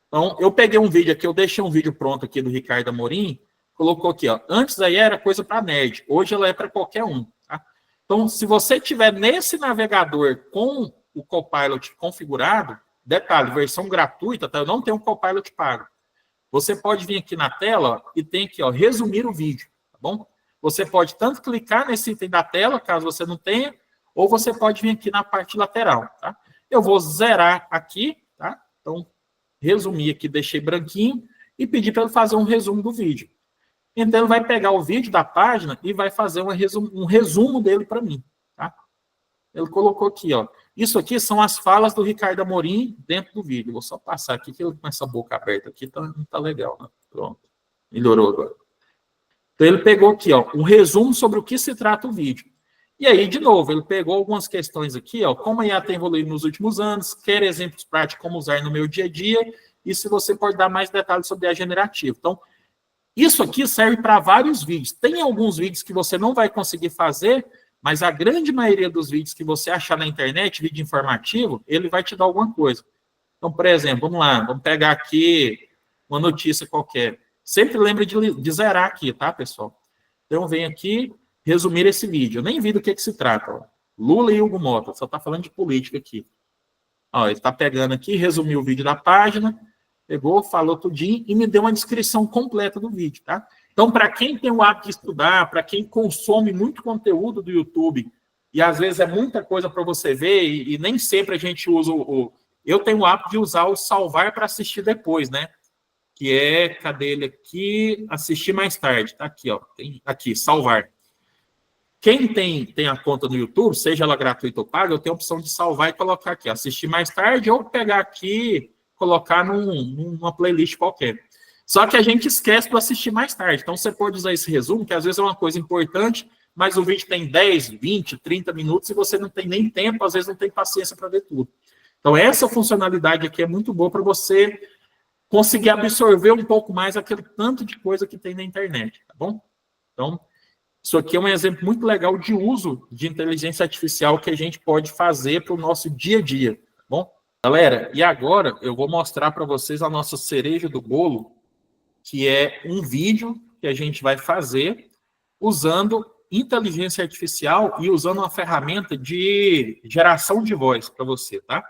Então, eu peguei um vídeo aqui, eu deixei um vídeo pronto aqui do Ricardo Amorim, colocou aqui, ó. Antes aí era coisa para nerd, hoje ela é para qualquer um, tá? Então, se você tiver nesse navegador com o Copilot configurado, detalhe, versão gratuita, tá? Eu não tenho um Copilot pago. Você pode vir aqui na tela e tem aqui, ó, resumir o vídeo, tá bom? Você pode tanto clicar nesse item da tela, caso você não tenha, ou você pode vir aqui na parte lateral, tá? Eu vou zerar aqui, tá? Então, resumir aqui, deixei branquinho e pedir para ele fazer um resumo do vídeo. Então, ele vai pegar o vídeo da página e vai fazer um resumo dele para mim, tá? Ele colocou aqui, ó. Isso aqui são as falas do Ricardo Amorim dentro do vídeo. Vou só passar aqui, que ele com essa boca aberta aqui não tá legal, né? Pronto. Melhorou agora. Então, ele pegou aqui, ó, um resumo sobre o que se trata o vídeo. E aí, de novo, ele pegou algumas questões aqui, ó, como a IA tem evoluído nos últimos anos, quer exemplos práticos como usar no meu dia a dia, e se você pode dar mais detalhes sobre a generativa. Então, isso aqui serve para vários vídeos. Tem alguns vídeos que você não vai conseguir fazer, mas a grande maioria dos vídeos que você achar na internet, vídeo informativo, ele vai te dar alguma coisa. Então, por exemplo, vamos lá, vamos pegar aqui uma notícia qualquer. Sempre lembre de zerar aqui, tá, pessoal? Então, vem aqui, resumir esse vídeo. Eu nem vi do que se trata. Ó. Lula e Hugo Mota, só está falando de política aqui. Ó, ele está pegando aqui, resumiu o vídeo da página, pegou, falou tudinho e me deu uma descrição completa do vídeo, tá? Então, para quem tem o hábito de estudar, para quem consome muito conteúdo do YouTube, e às vezes é muita coisa para você ver, e nem sempre a gente usa eu tenho o hábito de usar o salvar para assistir depois, né? Que é, cadê ele aqui? Assistir mais tarde, tá aqui, ó. Tem aqui, salvar. Quem tem a conta no YouTube, seja ela gratuita ou paga, eu tenho a opção de salvar e colocar aqui, assistir mais tarde, ou pegar aqui, colocar numa playlist qualquer. Só que a gente esquece do assistir mais tarde. Então, você pode usar esse resumo, que às vezes é uma coisa importante, mas o vídeo tem 10, 20, 30 minutos e você não tem nem tempo, às vezes não tem paciência para ver tudo. Então, essa funcionalidade aqui é muito boa para você conseguir absorver um pouco mais aquele tanto de coisa que tem na internet, tá bom? Então, isso aqui é um exemplo muito legal de uso de inteligência artificial que a gente pode fazer para o nosso dia a dia, tá bom? Galera, e agora eu vou mostrar para vocês a nossa cereja do bolo, que é um vídeo que a gente vai fazer usando inteligência artificial e usando uma ferramenta de geração de voz para você, tá?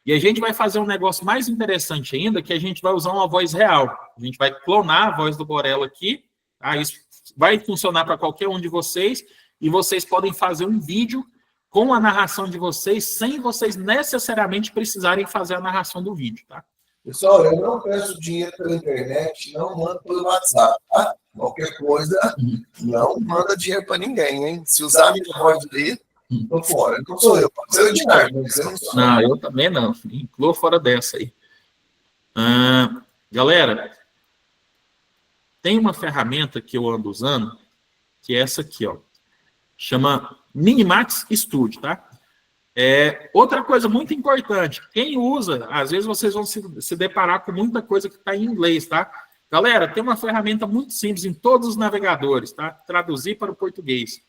E a gente vai fazer um negócio mais interessante ainda, que a gente vai usar uma voz real. A gente vai clonar a voz do Borella aqui, tá? Isso vai funcionar para qualquer um de vocês, e vocês podem fazer um vídeo com a narração de vocês, sem vocês necessariamente precisarem fazer a narração do vídeo, tá? Pessoal, eu não peço dinheiro pela internet, não mando pelo WhatsApp, tá? Qualquer coisa, não manda dinheiro para ninguém, hein? Se usar a minha voz ali, tô fora. Não sou eu, pode ser o Ednardo, mas eu não sou. Não, eu também não. Inclua fora dessa aí. Galera, tem uma ferramenta que eu ando usando, que é essa aqui, ó. Chama Minimax Studio, tá? Outra coisa muito importante, quem usa, às vezes vocês vão se deparar com muita coisa que está em inglês, tá? Galera, tem uma ferramenta muito simples em todos os navegadores, tá? Traduzir para o português.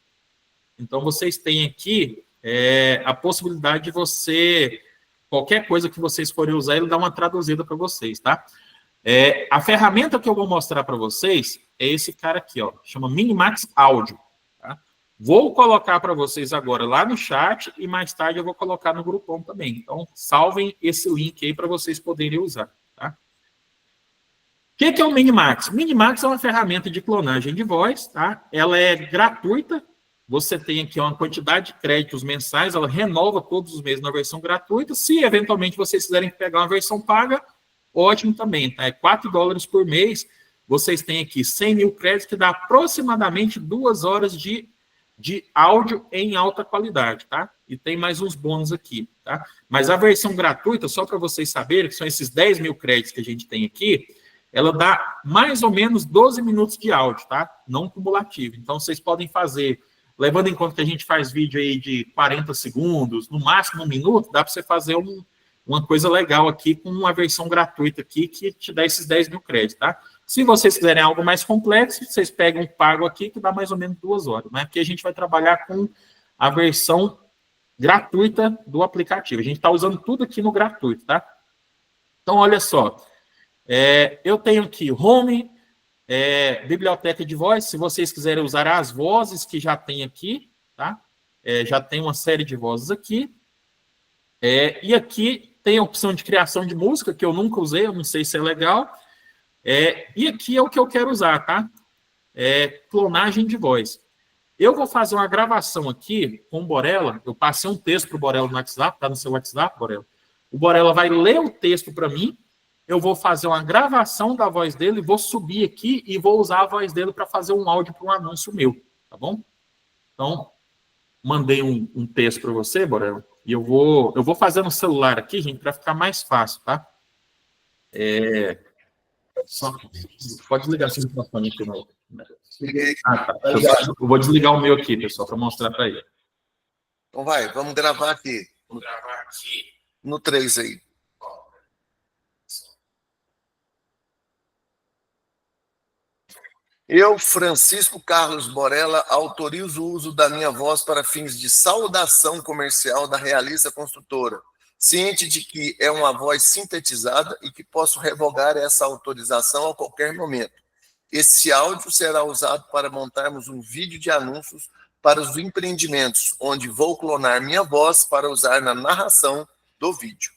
Então, vocês têm aqui a possibilidade de você, qualquer coisa que vocês forem usar, ele dá uma traduzida para vocês, tá? A ferramenta que eu vou mostrar para vocês é esse cara aqui, ó, chama Minimax Audio. Vou colocar para vocês agora lá no chat e mais tarde eu vou colocar no grupão também. Então, salvem esse link aí para vocês poderem usar, tá? O que é o Minimax? O Minimax é uma ferramenta de clonagem de voz, tá? Ela é gratuita. Você tem aqui uma quantidade de créditos mensais, ela renova todos os meses na versão gratuita. Se eventualmente vocês quiserem pegar uma versão paga, ótimo também, tá? É $4 por mês. Vocês têm aqui 100 mil créditos, que dá aproximadamente 2 horas de áudio em alta qualidade, tá? E tem mais uns bônus aqui, tá? Mas a versão gratuita, só para vocês saberem, que são esses 10 mil créditos que a gente tem aqui, ela dá mais ou menos 12 minutos de áudio, tá? Não cumulativo. Então, vocês podem fazer, levando em conta que a gente faz vídeo aí de 40 segundos, no máximo 1 minuto, dá para você fazer uma coisa legal aqui com uma versão gratuita aqui, que te dá esses 10 mil créditos, tá? Se vocês quiserem algo mais complexo, vocês pegam um pago aqui, que dá mais ou menos 2 horas, né? Porque a gente vai trabalhar com a versão gratuita do aplicativo. A gente está usando tudo aqui no gratuito, tá? Então, olha só. Eu tenho aqui Home, biblioteca de voz, se vocês quiserem usar as vozes que já tem aqui, tá? Já tem uma série de vozes aqui. E aqui tem a opção de criação de música, que eu nunca usei, eu não sei se é legal. E aqui é o que eu quero usar, tá? Clonagem de voz. Eu vou fazer uma gravação aqui com o Borella. Eu passei um texto para o Borella no WhatsApp, tá no seu WhatsApp, Borella. O Borella vai ler o texto para mim. Eu vou fazer uma gravação da voz dele, vou subir aqui e vou usar a voz dele para fazer um áudio para um anúncio meu, tá bom? Então, mandei um texto para você, Borella, e eu vou fazer no celular aqui, gente, para ficar mais fácil, tá? Pode desligar seu microfone aqui. Tá. Eu vou desligar o meu aqui, pessoal, para mostrar para ele. Então vamos gravar aqui. Vou gravar aqui. No 3 aí. Eu, Francisco Carlos Borella, autorizo o uso da minha voz para fins de saudação comercial da Realiza Construtora, ciente de que é uma voz sintetizada e que posso revogar essa autorização a qualquer momento. Esse áudio será usado para montarmos um vídeo de anúncios para os empreendimentos, onde vou clonar minha voz para usar na narração do vídeo.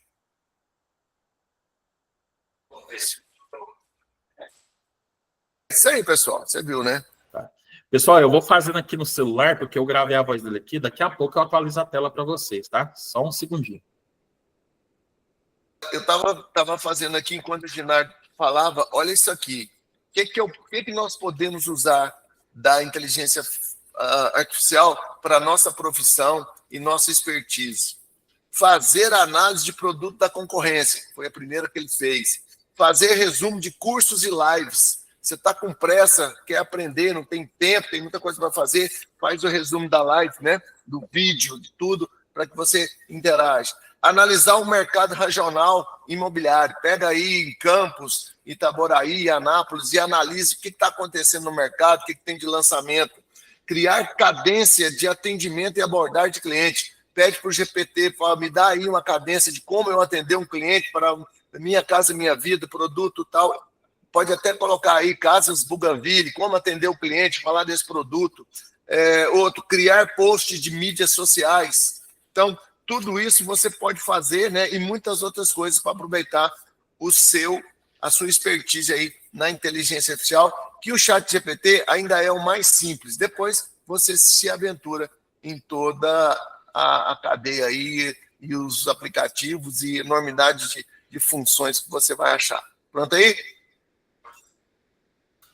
Isso aí, pessoal. Você viu, né? Tá. Pessoal, eu vou fazendo aqui no celular, porque eu gravei a voz dele aqui. Daqui a pouco eu atualizo a tela para vocês, tá? Só um segundinho. Eu estava fazendo aqui, enquanto o Ginardo falava, olha isso aqui. O que nós podemos usar da inteligência artificial para a nossa profissão e nossa expertise? Fazer análise de produto da concorrência. Foi a primeira que ele fez. Fazer resumo de cursos e lives. Você está com pressa, quer aprender, não tem tempo, tem muita coisa para fazer, faz o resumo da live, né? Do vídeo, de tudo, para que você interaja. Analisar o mercado regional imobiliário. Pega aí em Campos, Itaboraí, Anápolis e analise o que está acontecendo no mercado, o que tem de lançamento. Criar cadência de atendimento e abordagem de cliente. Pede para o GPT, fala, me dá aí uma cadência de como eu atender um cliente para Minha Casa Minha Vida, produto tal. pode até colocar aí Casas Bougainville, como atender o cliente, falar desse produto. Outro, criar posts de mídias sociais. Então, tudo isso você pode fazer, né? E muitas outras coisas para aproveitar a sua expertise aí na inteligência artificial, que o ChatGPT ainda é o mais simples. Depois você se aventura em toda a cadeia aí e os aplicativos e enormidade de funções que você vai achar. Pronto aí?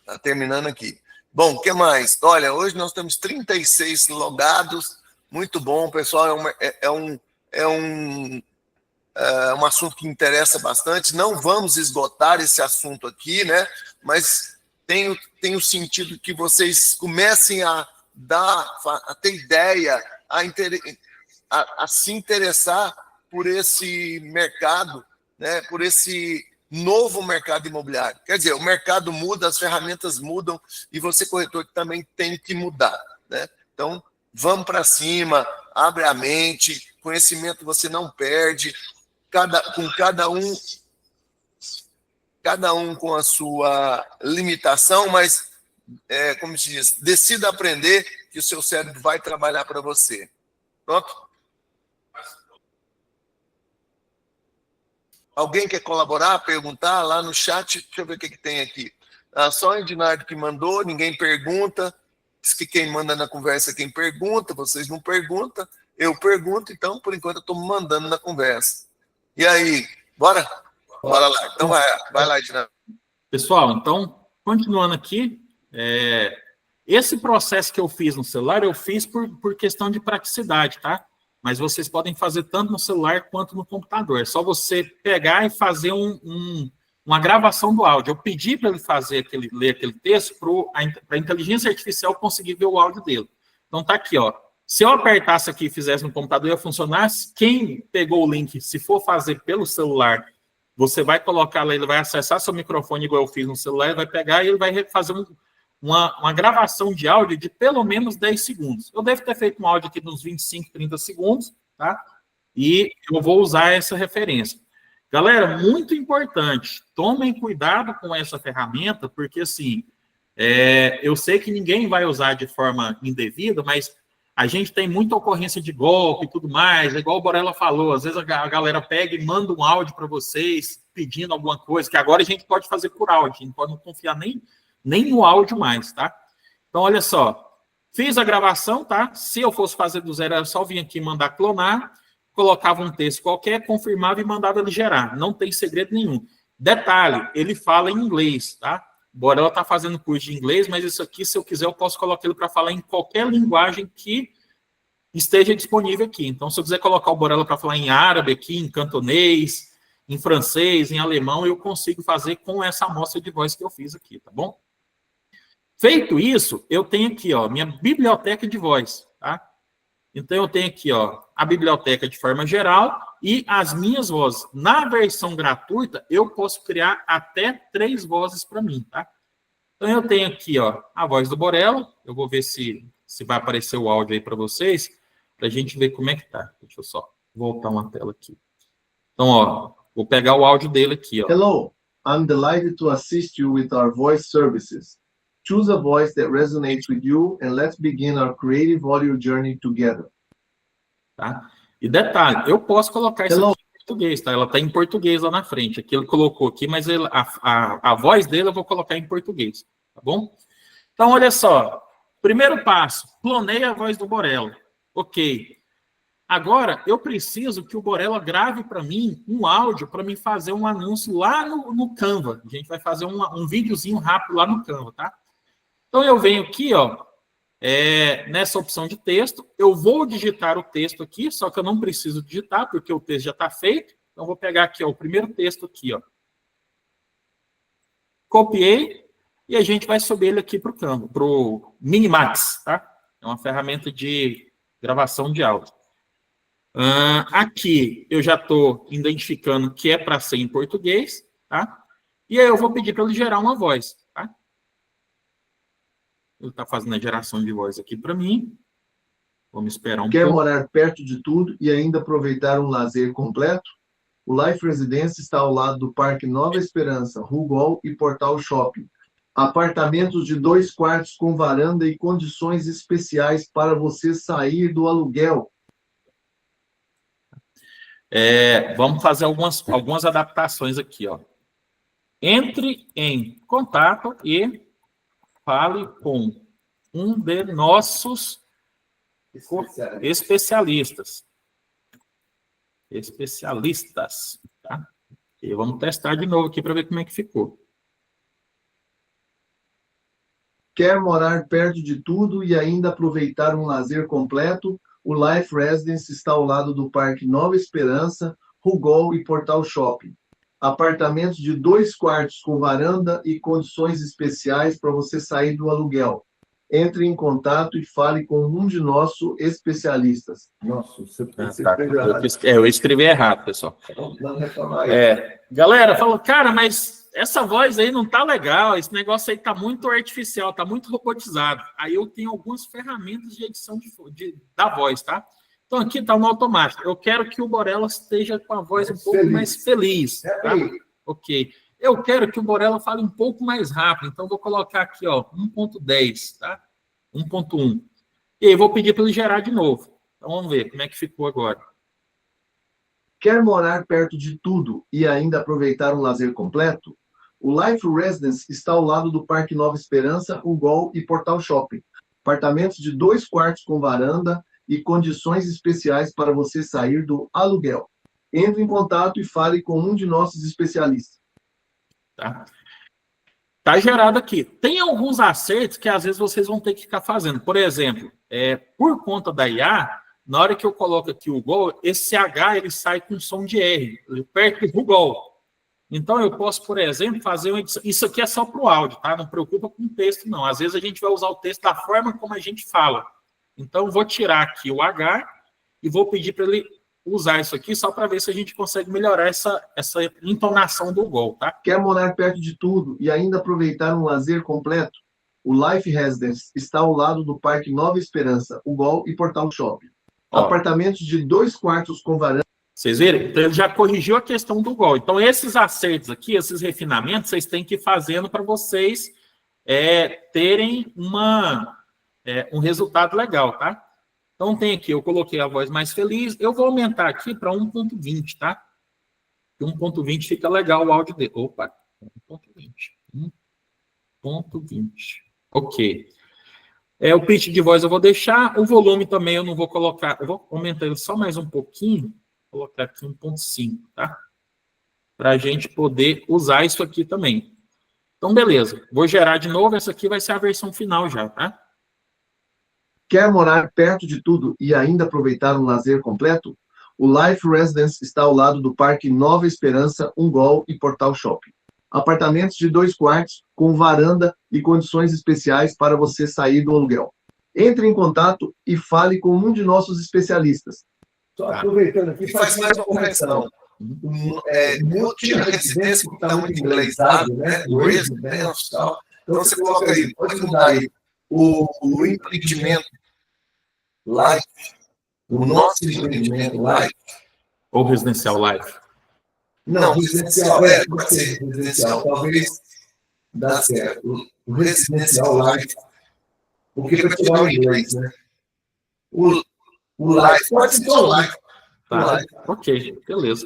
Está terminando aqui. Bom, o que mais? Olha, hoje nós temos 36 logados. Muito bom, pessoal. É um assunto que interessa bastante. Não vamos esgotar esse assunto aqui, né? Mas tenho sentido que vocês comecem a ter ideia, a se interessar por esse mercado, né? Por esse novo mercado imobiliário. Quer dizer, o mercado muda, as ferramentas mudam e você, corretor, também tem que mudar, né? Então, vamos para cima, abre a mente, conhecimento você não perde, cada um com a sua limitação, mas, como se diz, decida aprender que o seu cérebro vai trabalhar para você. Pronto? Alguém quer colaborar, perguntar lá no chat? Deixa eu ver o que tem aqui. Só o Ednardo que mandou, ninguém pergunta. Diz que quem manda na conversa é quem pergunta, vocês não perguntam, eu pergunto, então, por enquanto, eu estou mandando na conversa. E aí, bora? Bora lá. Então, vai lá, Ednardo. Pessoal, então, continuando aqui, esse processo que eu fiz no celular, eu fiz por questão de praticidade, tá? Mas vocês podem fazer tanto no celular quanto no computador. É só você pegar e fazer uma gravação do áudio. Eu pedi para ele ler aquele texto para a inteligência artificial conseguir ver o áudio dele. Então tá aqui, ó. Se eu apertasse aqui e fizesse no computador, ia funcionar. Quem pegou o link, se for fazer pelo celular, você vai colocar lá, ele vai acessar seu microfone, igual eu fiz no celular, ele vai pegar e ele vai fazer uma gravação de áudio de pelo menos 10 segundos. Eu devo ter feito um áudio aqui de uns 25, 30 segundos, tá? E eu vou usar essa referência. Galera, muito importante, tomem cuidado com essa ferramenta, porque, assim, eu sei que ninguém vai usar de forma indevida, mas a gente tem muita ocorrência de golpe e tudo mais, igual o Borella falou, às vezes a galera pega e manda um áudio para vocês, pedindo alguma coisa, que agora a gente pode fazer por áudio, a gente pode não confiar nem no áudio mais, tá? Então, olha só, fiz a gravação, tá? Se eu fosse fazer do zero, era só vir aqui e mandar clonar, colocava um texto qualquer, confirmava e mandava ele gerar. Não tem segredo nenhum. Detalhe, ele fala em inglês, tá? Borella está fazendo curso de inglês, mas isso aqui, se eu quiser, eu posso colocar ele para falar em qualquer linguagem que esteja disponível aqui. Então, se eu quiser colocar o Borella para falar em árabe aqui, em cantonês, em francês, em alemão, eu consigo fazer com essa amostra de voz que eu fiz aqui, tá bom? Feito isso, eu tenho aqui, ó, minha biblioteca de voz, tá? Então, eu tenho aqui, ó, a biblioteca de forma geral e as minhas vozes. Na versão gratuita, eu posso criar até 3 vozes para mim, tá? Então, eu tenho aqui, ó, a voz do Borella. Eu vou ver se vai aparecer o áudio aí para vocês, para a gente ver como é que tá. Deixa eu só voltar uma tela aqui. Então, ó, vou pegar o áudio dele aqui, ó. Hello, I'm delighted to assist you with our voice services. Choose a voice that resonates with you and let's begin our creative audio journey together. Tá? E detalhe, eu posso colocar isso aqui em português, tá? Ela tá em português lá na frente. Aqui ele colocou aqui, mas a voz dele eu vou colocar em português, tá bom? Então, olha só. Primeiro passo, clonei a voz do Borella. Ok. Agora, eu preciso que o Borella grave para mim um áudio para me fazer um anúncio lá no Canva. A gente vai fazer um videozinho rápido lá no Canva, tá? Então, eu venho aqui, ó, nessa opção de texto, eu vou digitar o texto aqui, só que eu não preciso digitar, porque o texto já está feito. Então, eu vou pegar aqui, ó, o primeiro texto aqui, ó. Copiei e a gente vai subir ele aqui para o Canva, para o Minimax, tá? É uma ferramenta de gravação de áudio. Aqui eu já estou identificando que é para ser em português, tá? E aí eu vou pedir para ele gerar uma voz, tá? Ele está fazendo a geração de voz aqui para mim. Vamos esperar um pouco. Quer morar perto de tudo e ainda aproveitar um lazer completo? O Life Residence está ao lado do Parque Nova Esperança, Rugol e Portal Shopping. Apartamentos de 2 quartos com varanda e condições especiais para você sair do aluguel. Vamos fazer algumas adaptações aqui, ó. Entre em contato e fale com um de nossos especialistas. Tá? E vamos testar de novo aqui para ver como é que ficou. Quer morar perto de tudo e ainda aproveitar um lazer completo? O Life Residence está ao lado do Parque Nova Esperança, Rugol e Portal Shopping. Apartamentos de 2 quartos com varanda e condições especiais para você sair do aluguel. Entre em contato e fale com um de nossos especialistas. Nossa, eu escrevi errado, pessoal. Não reclamar. Galera, falou, cara, mas essa voz aí não tá legal, esse negócio aí tá muito artificial, tá muito robotizado. Aí eu tenho algumas ferramentas de edição da voz, tá? Então aqui tá no automático. Eu quero que o Borella esteja com a voz um pouco mais feliz, tá? Ok. Eu quero que o Borella fale um pouco mais rápido, então vou colocar aqui, ó, 1.10, tá? 1.1. E aí vou pedir para ele gerar de novo. Então vamos ver como é que ficou agora. Quer morar perto de tudo e ainda aproveitar um lazer completo? O Life Residence está ao lado do Parque Nova Esperança, Rugol e Portal Shopping. Apartamentos de 2 quartos com varanda e condições especiais para você sair do aluguel. Entre em contato e fale com um de nossos especialistas. Tá gerado aqui. Tem alguns acertos que às vezes vocês vão ter que ficar fazendo. Por exemplo, por conta da IA, na hora que eu coloco aqui o Gol, esse H ele sai com som de R, perto do Gol. Então eu posso, por exemplo, fazer uma edição. Isso aqui é só para o áudio, tá? Não preocupa com o texto, não. Às vezes a gente vai usar o texto da forma como a gente fala. Então eu vou tirar aqui o H e vou pedir para ele usar isso aqui só para ver se a gente consegue melhorar essa entonação do Gol, tá? Quer morar perto de tudo e ainda aproveitar um lazer completo? O Life Residence está ao lado do Parque Nova Esperança, Rugol e Portal Shopping. Apartamentos de 2 quartos com varanda. Vocês viram? Então, ele já corrigiu a questão do Gol. Então, esses acertos aqui, esses refinamentos, vocês têm que ir fazendo para vocês terem um resultado legal, tá? Então, tem aqui, eu coloquei a voz mais feliz. Eu vou aumentar aqui para 1.20, tá? 1.20 fica legal o áudio dele. Opa, 1.20. 1.20. Ok. O pitch de voz eu vou deixar. O volume também eu não vou colocar. Eu vou aumentar ele só mais um pouquinho. Vou colocar aqui 1.5, tá? Para a gente poder usar isso aqui também. Então, beleza. Vou gerar de novo. Essa aqui vai ser a versão final já, tá? Quer morar perto de tudo e ainda aproveitar um lazer completo? O Life Residence está ao lado do Parque Nova Esperança, Rugol e Portal Shopping. Apartamentos de 2 quartos com varanda e condições especiais para você sair do aluguel. Entre em contato e fale com um de nossos especialistas. Só aproveitando aqui, faz mais uma correção. Não tira residência, que está muito inglesado, né? Residence, tal. Então você coloca aí, pode mudar aí. O empreendimento Life, o nosso empreendimento Life. Ou residencial Life. Não, residencial, pode ser residencial, talvez dá certo. O residencial Life, porque para tirar o inglês, né? O Life, pode ser o Life. Tá, ok, beleza.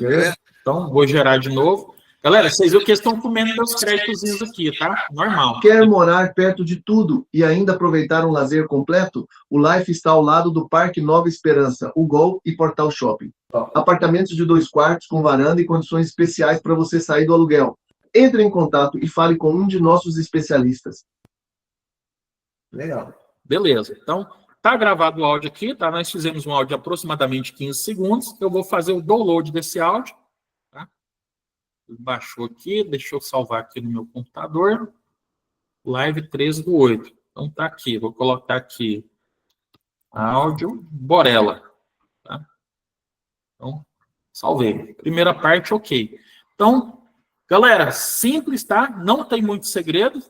Então, vou gerar de novo. Galera, vocês viram que eles estão comendo meus créditos aqui, tá? Normal. Quer morar perto de tudo e ainda aproveitar um lazer completo? O Life está ao lado do Parque Nova Esperança, Rugol e Portal Shopping. Apartamentos de 2 quartos com varanda e condições especiais para você sair do aluguel. Entre em contato e fale com um de nossos especialistas. Legal. Beleza. Então, tá gravado o áudio aqui, tá? Nós fizemos um áudio de aproximadamente 15 segundos. Eu vou fazer o download desse áudio. Baixou aqui, deixa eu salvar aqui no meu computador. Live 13/8. Então tá aqui, vou colocar aqui áudio Borella. Tá? Então, salvei. Primeira parte, ok. Então, galera, simples, tá? Não tem muito segredo.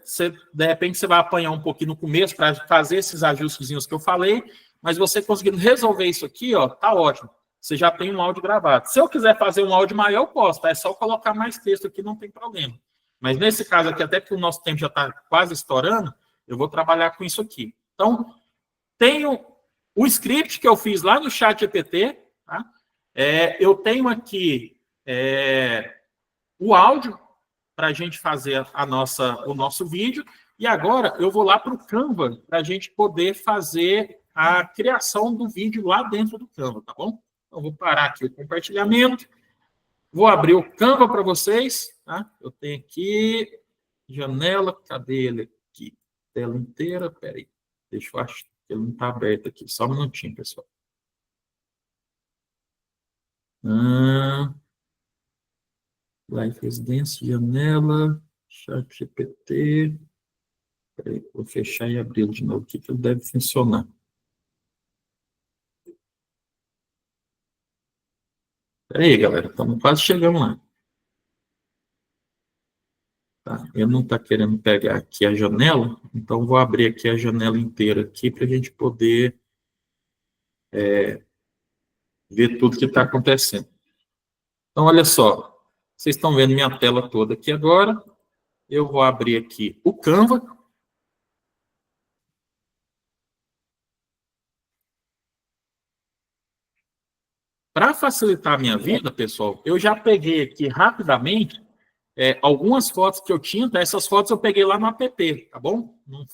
De repente você vai apanhar um pouquinho no começo para fazer esses ajustezinhos que eu falei, mas você conseguindo resolver isso aqui, ó, tá ótimo. você já tem um áudio gravado. Se eu quiser fazer um áudio maior, eu posso, tá? É só colocar mais texto aqui, não tem problema. Mas nesse caso aqui, até porque o nosso tempo já está quase estourando, eu vou trabalhar com isso aqui. Então, tenho o script que eu fiz lá no ChatGPT, tá? Eu tenho aqui o áudio para a gente fazer o nosso vídeo, e agora eu vou lá para o Canva para a gente poder fazer a criação do vídeo lá dentro do Canva, tá bom? Então, vou parar aqui o compartilhamento, vou abrir o Canva para vocês, tá? Eu tenho aqui janela, cadê ele aqui? Tela inteira, peraí, deixa eu achar, ele não está aberto aqui, só um minutinho, pessoal. Live Residência, janela, ChatGPT. Peraí, vou fechar e abrir de novo aqui, que ele deve funcionar. Peraí, galera, estamos quase chegando lá. Tá, ele não está querendo pegar aqui a janela, então vou abrir aqui a janela inteira aqui para a gente poder ver tudo que está acontecendo. Então, olha só, vocês estão vendo minha tela toda aqui agora. Eu vou abrir aqui o Canva. Para facilitar a minha vida, pessoal, eu já peguei aqui rapidamente algumas fotos que eu tinha, tá? Essas fotos eu peguei lá no app, tá bom? Não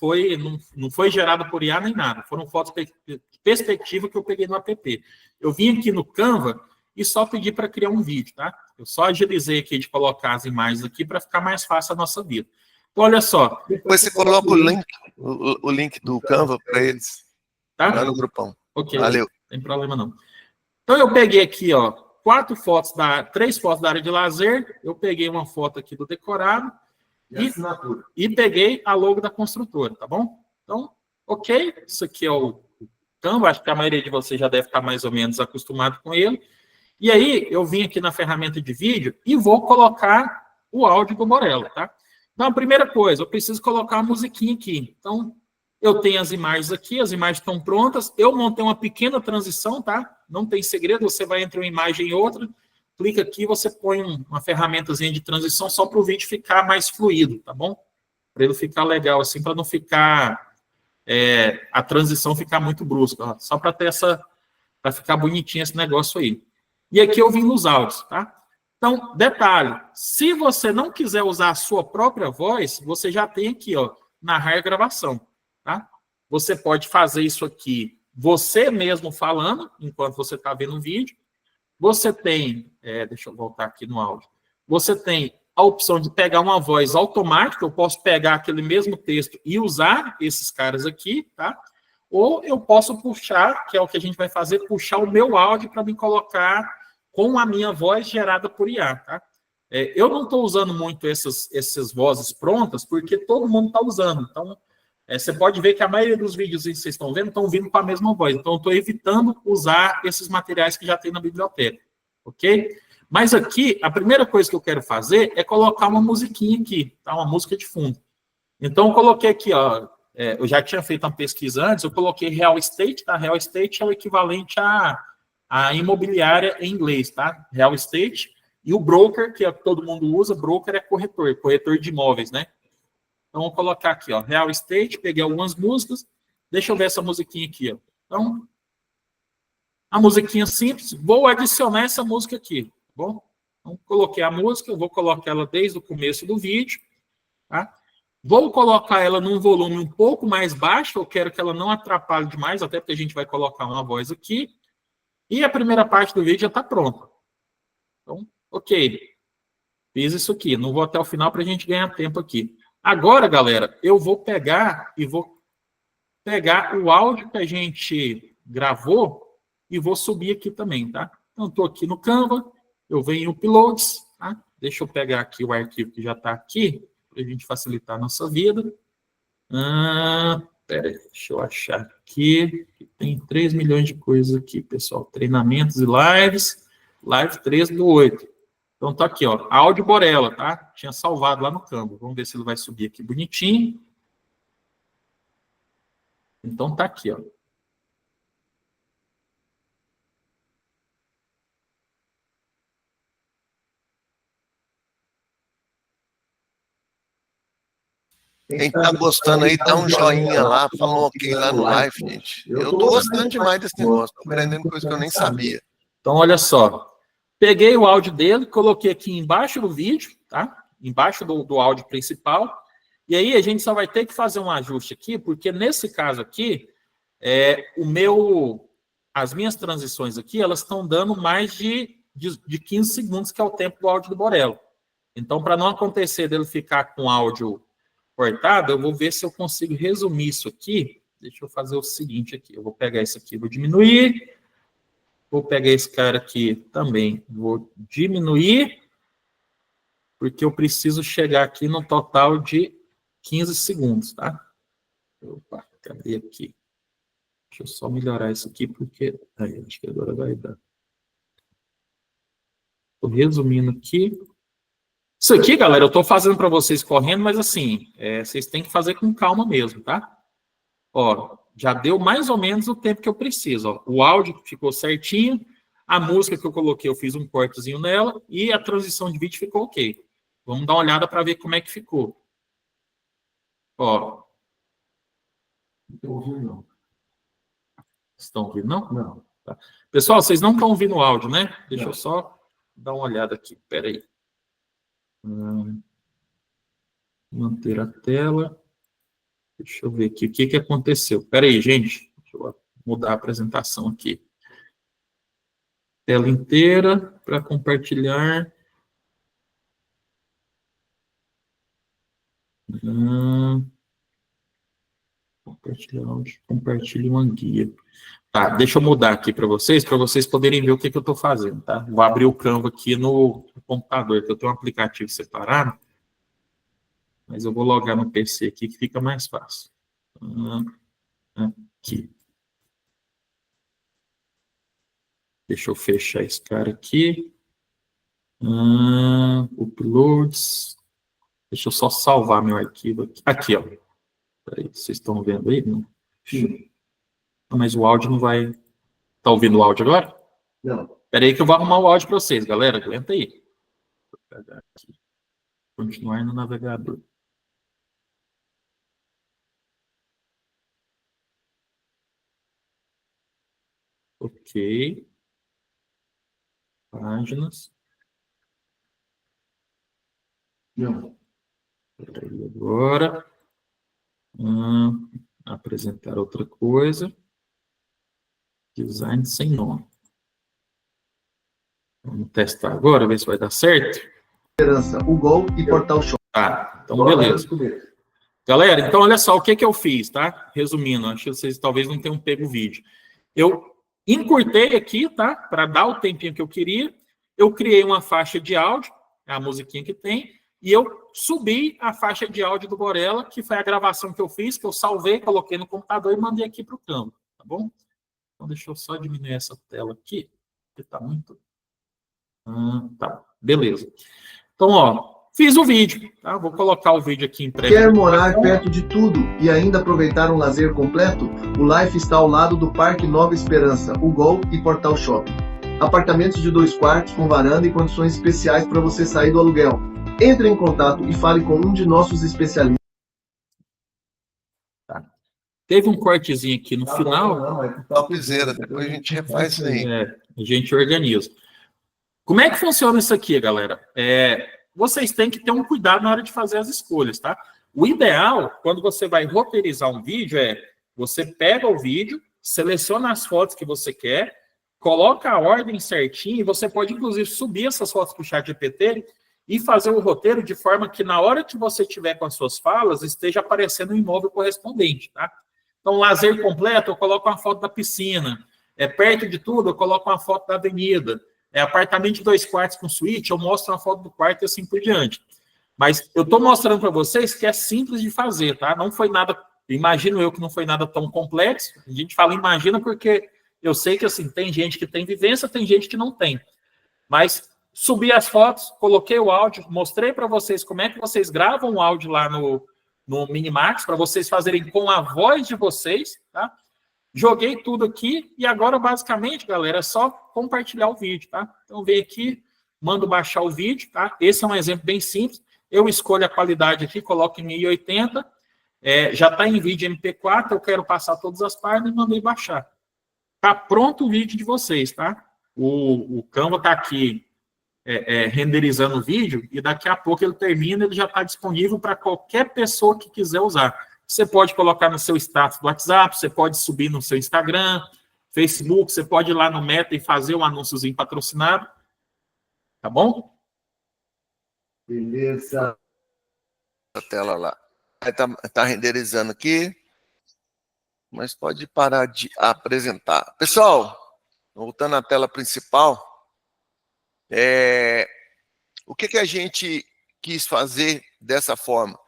foi gerada por IA nem nada. Foram fotos de perspectiva que eu peguei no app. Eu vim aqui no Canva e só pedi para criar um vídeo, tá? Eu só agilizei aqui de colocar as imagens aqui para ficar mais fácil a nossa vida. Então, olha só. Depois você coloca o link do Canva para eles, tá? Lá no grupão. Ok, Valeu. Não tem problema não. Então, eu peguei aqui, ó, 3 fotos da área de lazer, eu peguei uma foto aqui do decorado e peguei a logo da construtora, tá bom? Então, ok, isso aqui é o Canva, acho que a maioria de vocês já deve estar mais ou menos acostumado com ele. E aí, eu vim aqui na ferramenta de vídeo e vou colocar o áudio do Borella, tá? Então, a primeira coisa, eu preciso colocar a musiquinha aqui. Então, eu tenho as imagens aqui, as imagens estão prontas. Eu montei uma pequena transição, tá? Não tem segredo, você vai entre uma imagem e outra, clica aqui, você põe uma ferramentazinha de transição só para o vídeo ficar mais fluido, tá bom? Para ele ficar legal, assim, para não ficar... a transição ficar muito brusca, ó, só para ter para ficar bonitinho esse negócio aí. E aqui eu vim nos áudios, tá? Então, detalhe, se você não quiser usar a sua própria voz, você já tem aqui, ó, narrar gravação, tá? Você pode fazer isso aqui, você mesmo falando, enquanto você está vendo o vídeo. Você tem, deixa eu voltar aqui no áudio, você tem a opção de pegar uma voz automática, eu posso pegar aquele mesmo texto e usar esses caras aqui, tá? Ou eu posso puxar, que é o que a gente vai fazer, puxar o meu áudio para me colocar com a minha voz gerada por IA, tá? Eu não estou usando muito essas vozes prontas, porque todo mundo está usando. Então, você pode ver que a maioria dos vídeos que vocês estão vendo estão vindo com a mesma voz. Então, eu estou evitando usar esses materiais que já tem na biblioteca, ok? Mas aqui, a primeira coisa que eu quero fazer é colocar uma musiquinha aqui, tá? Uma música de fundo. Então, eu coloquei aqui, ó, eu já tinha feito uma pesquisa antes, eu coloquei real estate, tá? Real estate é o equivalente a imobiliária em inglês, tá? Real estate. E o broker, que todo mundo usa, broker é corretor de imóveis, né? Então, vou colocar aqui, ó, real estate, peguei algumas músicas, deixa eu ver essa musiquinha aqui, ó. Então, a musiquinha simples, vou adicionar essa música aqui, tá bom? Então, coloquei a música, eu vou colocar ela desde o começo do vídeo, tá? Vou colocar ela num volume um pouco mais baixo, eu quero que ela não atrapalhe demais, até porque a gente vai colocar uma voz aqui. E a primeira parte do vídeo já está pronta. Então, ok. Fiz isso aqui. Não vou até o final para a gente ganhar tempo aqui. Agora, galera, eu vou pegar o áudio que a gente gravou e vou subir aqui também, tá? Então, estou aqui no Canva, eu venho em Uploads, tá? Deixa eu pegar aqui o arquivo que já está aqui, para a gente facilitar a nossa vida. Pera aí, deixa eu achar aqui. Tem 3 milhões de coisas aqui, pessoal. Treinamentos e lives. Live 3/8. Então, tá aqui, ó. Áudio Borella, tá? Tinha salvado lá no Canva. Vamos ver se ele vai subir aqui bonitinho. Então, tá aqui, ó. Quem tá gostando aí, dá um joinha lá, fala um ok lá no live, gente. Eu tô gostando demais desse negócio, tô aprendendo coisa que eu nem sabia. Então, olha só. Peguei o áudio dele, coloquei aqui embaixo do vídeo, tá? Embaixo do áudio principal. E aí a gente só vai ter que fazer um ajuste aqui, porque nesse caso aqui, as minhas transições aqui, elas estão dando mais de 15 segundos, que é o tempo do áudio do Borello. Então, para não acontecer dele ficar com áudio cortado, eu vou ver se eu consigo resumir isso aqui. Deixa eu fazer o seguinte aqui. Eu vou pegar isso aqui, vou diminuir. Vou pegar esse cara aqui também. Vou diminuir, porque eu preciso chegar aqui no total de 15 segundos, tá? Opa, cadê aqui? Deixa eu só melhorar isso aqui, porque... Aí, acho que agora vai dar. Estou resumindo aqui. Isso aqui, galera, eu estou fazendo para vocês correndo, mas assim, vocês têm que fazer com calma mesmo, tá? Ó, já deu mais ou menos o tempo que eu preciso. Ó. O áudio ficou certinho, a música que eu coloquei, eu fiz um cortezinho nela, e a transição de vídeo ficou ok. Vamos dar uma olhada para ver como é que ficou. Ó. Não estou ouvindo, não. Estão ouvindo, não? Não. Tá. Pessoal, vocês não estão ouvindo o áudio, né? Deixa eu só dar uma olhada aqui. Espera aí. Manter a tela. Deixa eu ver aqui o que aconteceu. Espera aí, gente. Deixa eu mudar a apresentação aqui. Tela inteira para compartilhar. Compartilhe uma guia. Tá, deixa eu mudar aqui para vocês poderem ver o que eu estou fazendo, tá? Vou abrir o Canva aqui no computador, que eu tenho um aplicativo separado, mas eu vou logar no PC aqui, que fica mais fácil. Aqui. Deixa eu fechar esse cara aqui. Uploads. Deixa eu só salvar meu arquivo aqui. Aqui, ó. Peraí, vocês estão vendo aí? Não. Mas o áudio não vai... Tá ouvindo o áudio agora? Não. Peraí que eu vou arrumar o áudio para vocês, galera. Aguenta aí. Vou pegar aqui. Continuar no navegador. Ok. Páginas. Não. Peraí agora. Apresentar outra coisa. Design sem nome. Vamos testar agora, ver se vai dar certo. Esperança, o Gol e Portal Shop. Tá, então beleza. Galera, então olha só o que eu fiz, tá? Resumindo, acho que vocês talvez não tenham pego o vídeo. Eu encurtei aqui, tá? Para dar o tempinho que eu queria. Eu criei uma faixa de áudio, é a musiquinha que tem, e eu subi a faixa de áudio do Borella, que foi a gravação que eu fiz, que eu salvei, coloquei no computador e mandei aqui para o Canva, tá bom? Então deixa eu só diminuir essa tela aqui, que tá muito... tá, beleza. Então, ó, fiz o vídeo, tá? Vou colocar o vídeo aqui em pré. Quer morar perto de tudo e ainda aproveitar um lazer completo? O Life está ao lado do Parque Nova Esperança, o Gol e Portal Shopping. Apartamentos de 2 quartos com varanda e condições especiais para você sair do aluguel. Entre em contato e fale com um de nossos especialistas. Tá. Teve um cortezinho aqui no final. Topzera, depois a gente refaz isso aí. A gente organiza. Como é que funciona isso aqui, galera? Vocês têm que ter um cuidado na hora de fazer as escolhas, tá? O ideal, quando você vai roteirizar um vídeo, você pega o vídeo, seleciona as fotos que você quer, coloca a ordem certinha, e você pode, inclusive, subir essas fotos para o ChatGPT e fazer o roteiro de forma que, na hora que você tiver com as suas falas, esteja aparecendo o imóvel correspondente, tá? Então, lazer completo, eu coloco uma foto da piscina. Perto de tudo, eu coloco uma foto da avenida. Apartamento de 2 quartos com suíte, eu mostro uma foto do quarto e assim por diante. Mas eu estou mostrando para vocês que é simples de fazer, tá? Não foi nada, imagino eu que não foi nada tão complexo. A gente fala imagina porque eu sei que assim, tem gente que tem vivência, tem gente que não tem. Mas subi as fotos, coloquei o áudio, mostrei para vocês como é que vocês gravam o áudio lá no Minimax, para vocês fazerem com a voz de vocês, tá? Joguei tudo aqui e agora, basicamente, galera, é só compartilhar o vídeo, tá? Então, vem aqui, mando baixar o vídeo, tá? Esse é um exemplo bem simples. Eu escolho a qualidade aqui, coloco em 1080 Já está em vídeo MP4, eu quero passar todas as páginas e mandei baixar. Está pronto o vídeo de vocês, tá? O Canva está aqui renderizando o vídeo e daqui a pouco ele termina, ele já está disponível para qualquer pessoa que quiser usar. Você pode colocar no seu status do WhatsApp, você pode subir no seu Instagram, Facebook, você pode ir lá no Meta e fazer um anúnciozinho patrocinado. Tá bom? Beleza. A tela lá. Tá renderizando aqui. Mas pode parar de apresentar. Pessoal, voltando à tela principal, o que a gente quis fazer dessa forma?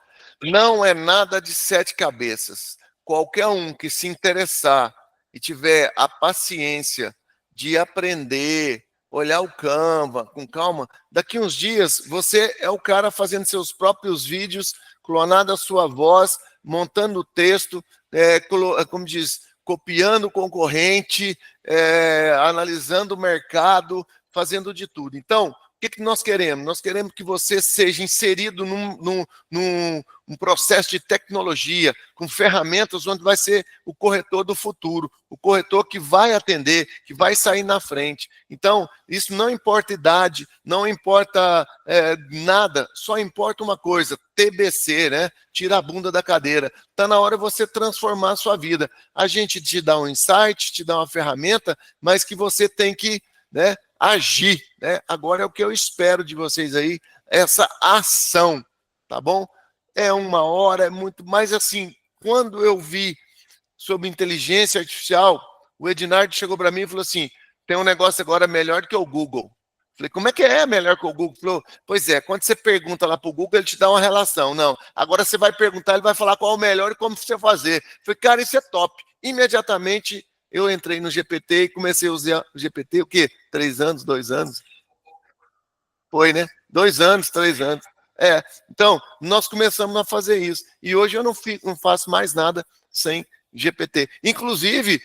Não é nada de 7 cabeças. Qualquer um que se interessar e tiver a paciência de aprender, olhar o Canva com calma, daqui uns dias você é o cara fazendo seus próprios vídeos, clonando a sua voz, montando o texto, como diz, copiando o concorrente, analisando o mercado, fazendo de tudo. Então, o que nós queremos? Nós queremos que você seja inserido num processo de tecnologia, com ferramentas onde vai ser o corretor do futuro, o corretor que vai atender, que vai sair na frente. Então, isso não importa idade, não importa nada, só importa uma coisa, TBC, né? Tira a bunda da cadeira. Está na hora de você transformar a sua vida. A gente te dá um insight, te dá uma ferramenta, mas que você tem que, né, agir, né? Agora é o que eu espero de vocês aí, essa ação, tá bom? É 1 hora, é muito, mas assim, quando eu vi sobre inteligência artificial, o Ednardo chegou para mim e falou assim, tem um negócio agora melhor do que o Google. Falei, como é que é melhor que o Google? Falou, pois é, quando você pergunta lá para o Google, ele te dá uma relação. Não, agora você vai perguntar, ele vai falar qual é o melhor e como você fazer. Falei, cara, isso é top. Imediatamente, eu entrei no GPT e comecei a usar o GPT, o quê? 3 anos, 2 anos? Foi, né? 2 anos, 3 anos. Então, nós começamos a fazer isso. E hoje eu não faço mais nada sem GPT. Inclusive,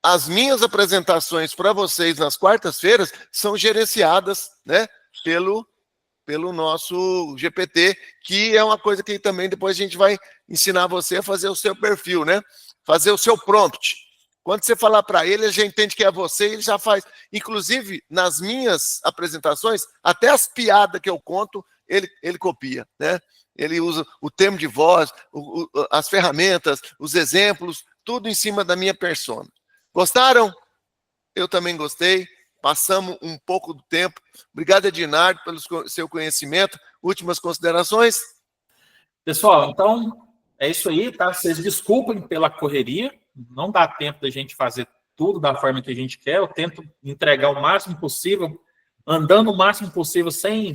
as minhas apresentações para vocês nas quartas-feiras são gerenciadas, né, pelo nosso GPT, que é uma coisa que também depois a gente vai ensinar você a fazer o seu perfil, né? Fazer o seu prompt. Quando você falar para ele, ele já entende que é você e ele já faz. Inclusive, nas minhas apresentações, até as piadas que eu conto, ele copia, né? Ele usa o termo de voz, as ferramentas, os exemplos, tudo em cima da minha persona. Gostaram? Eu também gostei. Passamos um pouco do tempo. Obrigado, Ednardo, pelo seu conhecimento. Últimas considerações? Pessoal, então, é isso aí, tá? Vocês desculpem pela correria. Não dá tempo da gente fazer tudo da forma que a gente quer. Eu tento entregar o máximo possível, andando o máximo possível, sem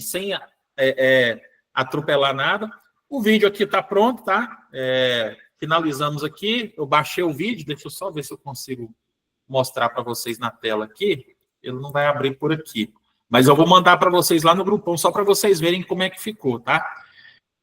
atropelar nada. O vídeo aqui está pronto, tá? Finalizamos aqui. Eu baixei o vídeo, deixa eu só ver se eu consigo mostrar para vocês na tela aqui. Ele não vai abrir por aqui. Mas eu vou mandar para vocês lá no grupão, só para vocês verem como é que ficou, tá?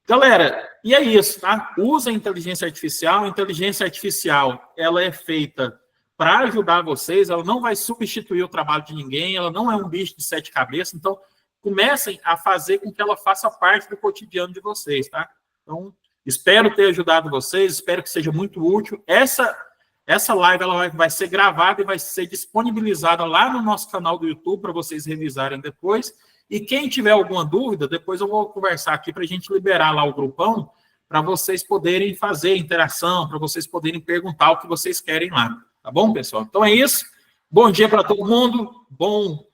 Galera, e é isso, tá? Usa a inteligência artificial. A inteligência artificial, ela é feita para ajudar vocês, ela não vai substituir o trabalho de ninguém, ela não é um bicho de 7 cabeças, então comecem a fazer com que ela faça parte do cotidiano de vocês, tá? Então, espero ter ajudado vocês, espero que seja muito útil. Essa live ela vai ser gravada e vai ser disponibilizada lá no nosso canal do YouTube para vocês revisarem depois. E quem tiver alguma dúvida, depois eu vou conversar aqui para a gente liberar lá o grupão para vocês poderem fazer interação, para vocês poderem perguntar o que vocês querem lá. Tá bom, pessoal? Então é isso. Bom dia para todo mundo, bom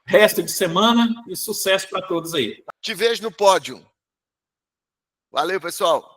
resto de semana e sucesso para todos aí. Te vejo no pódio. Valeu, pessoal.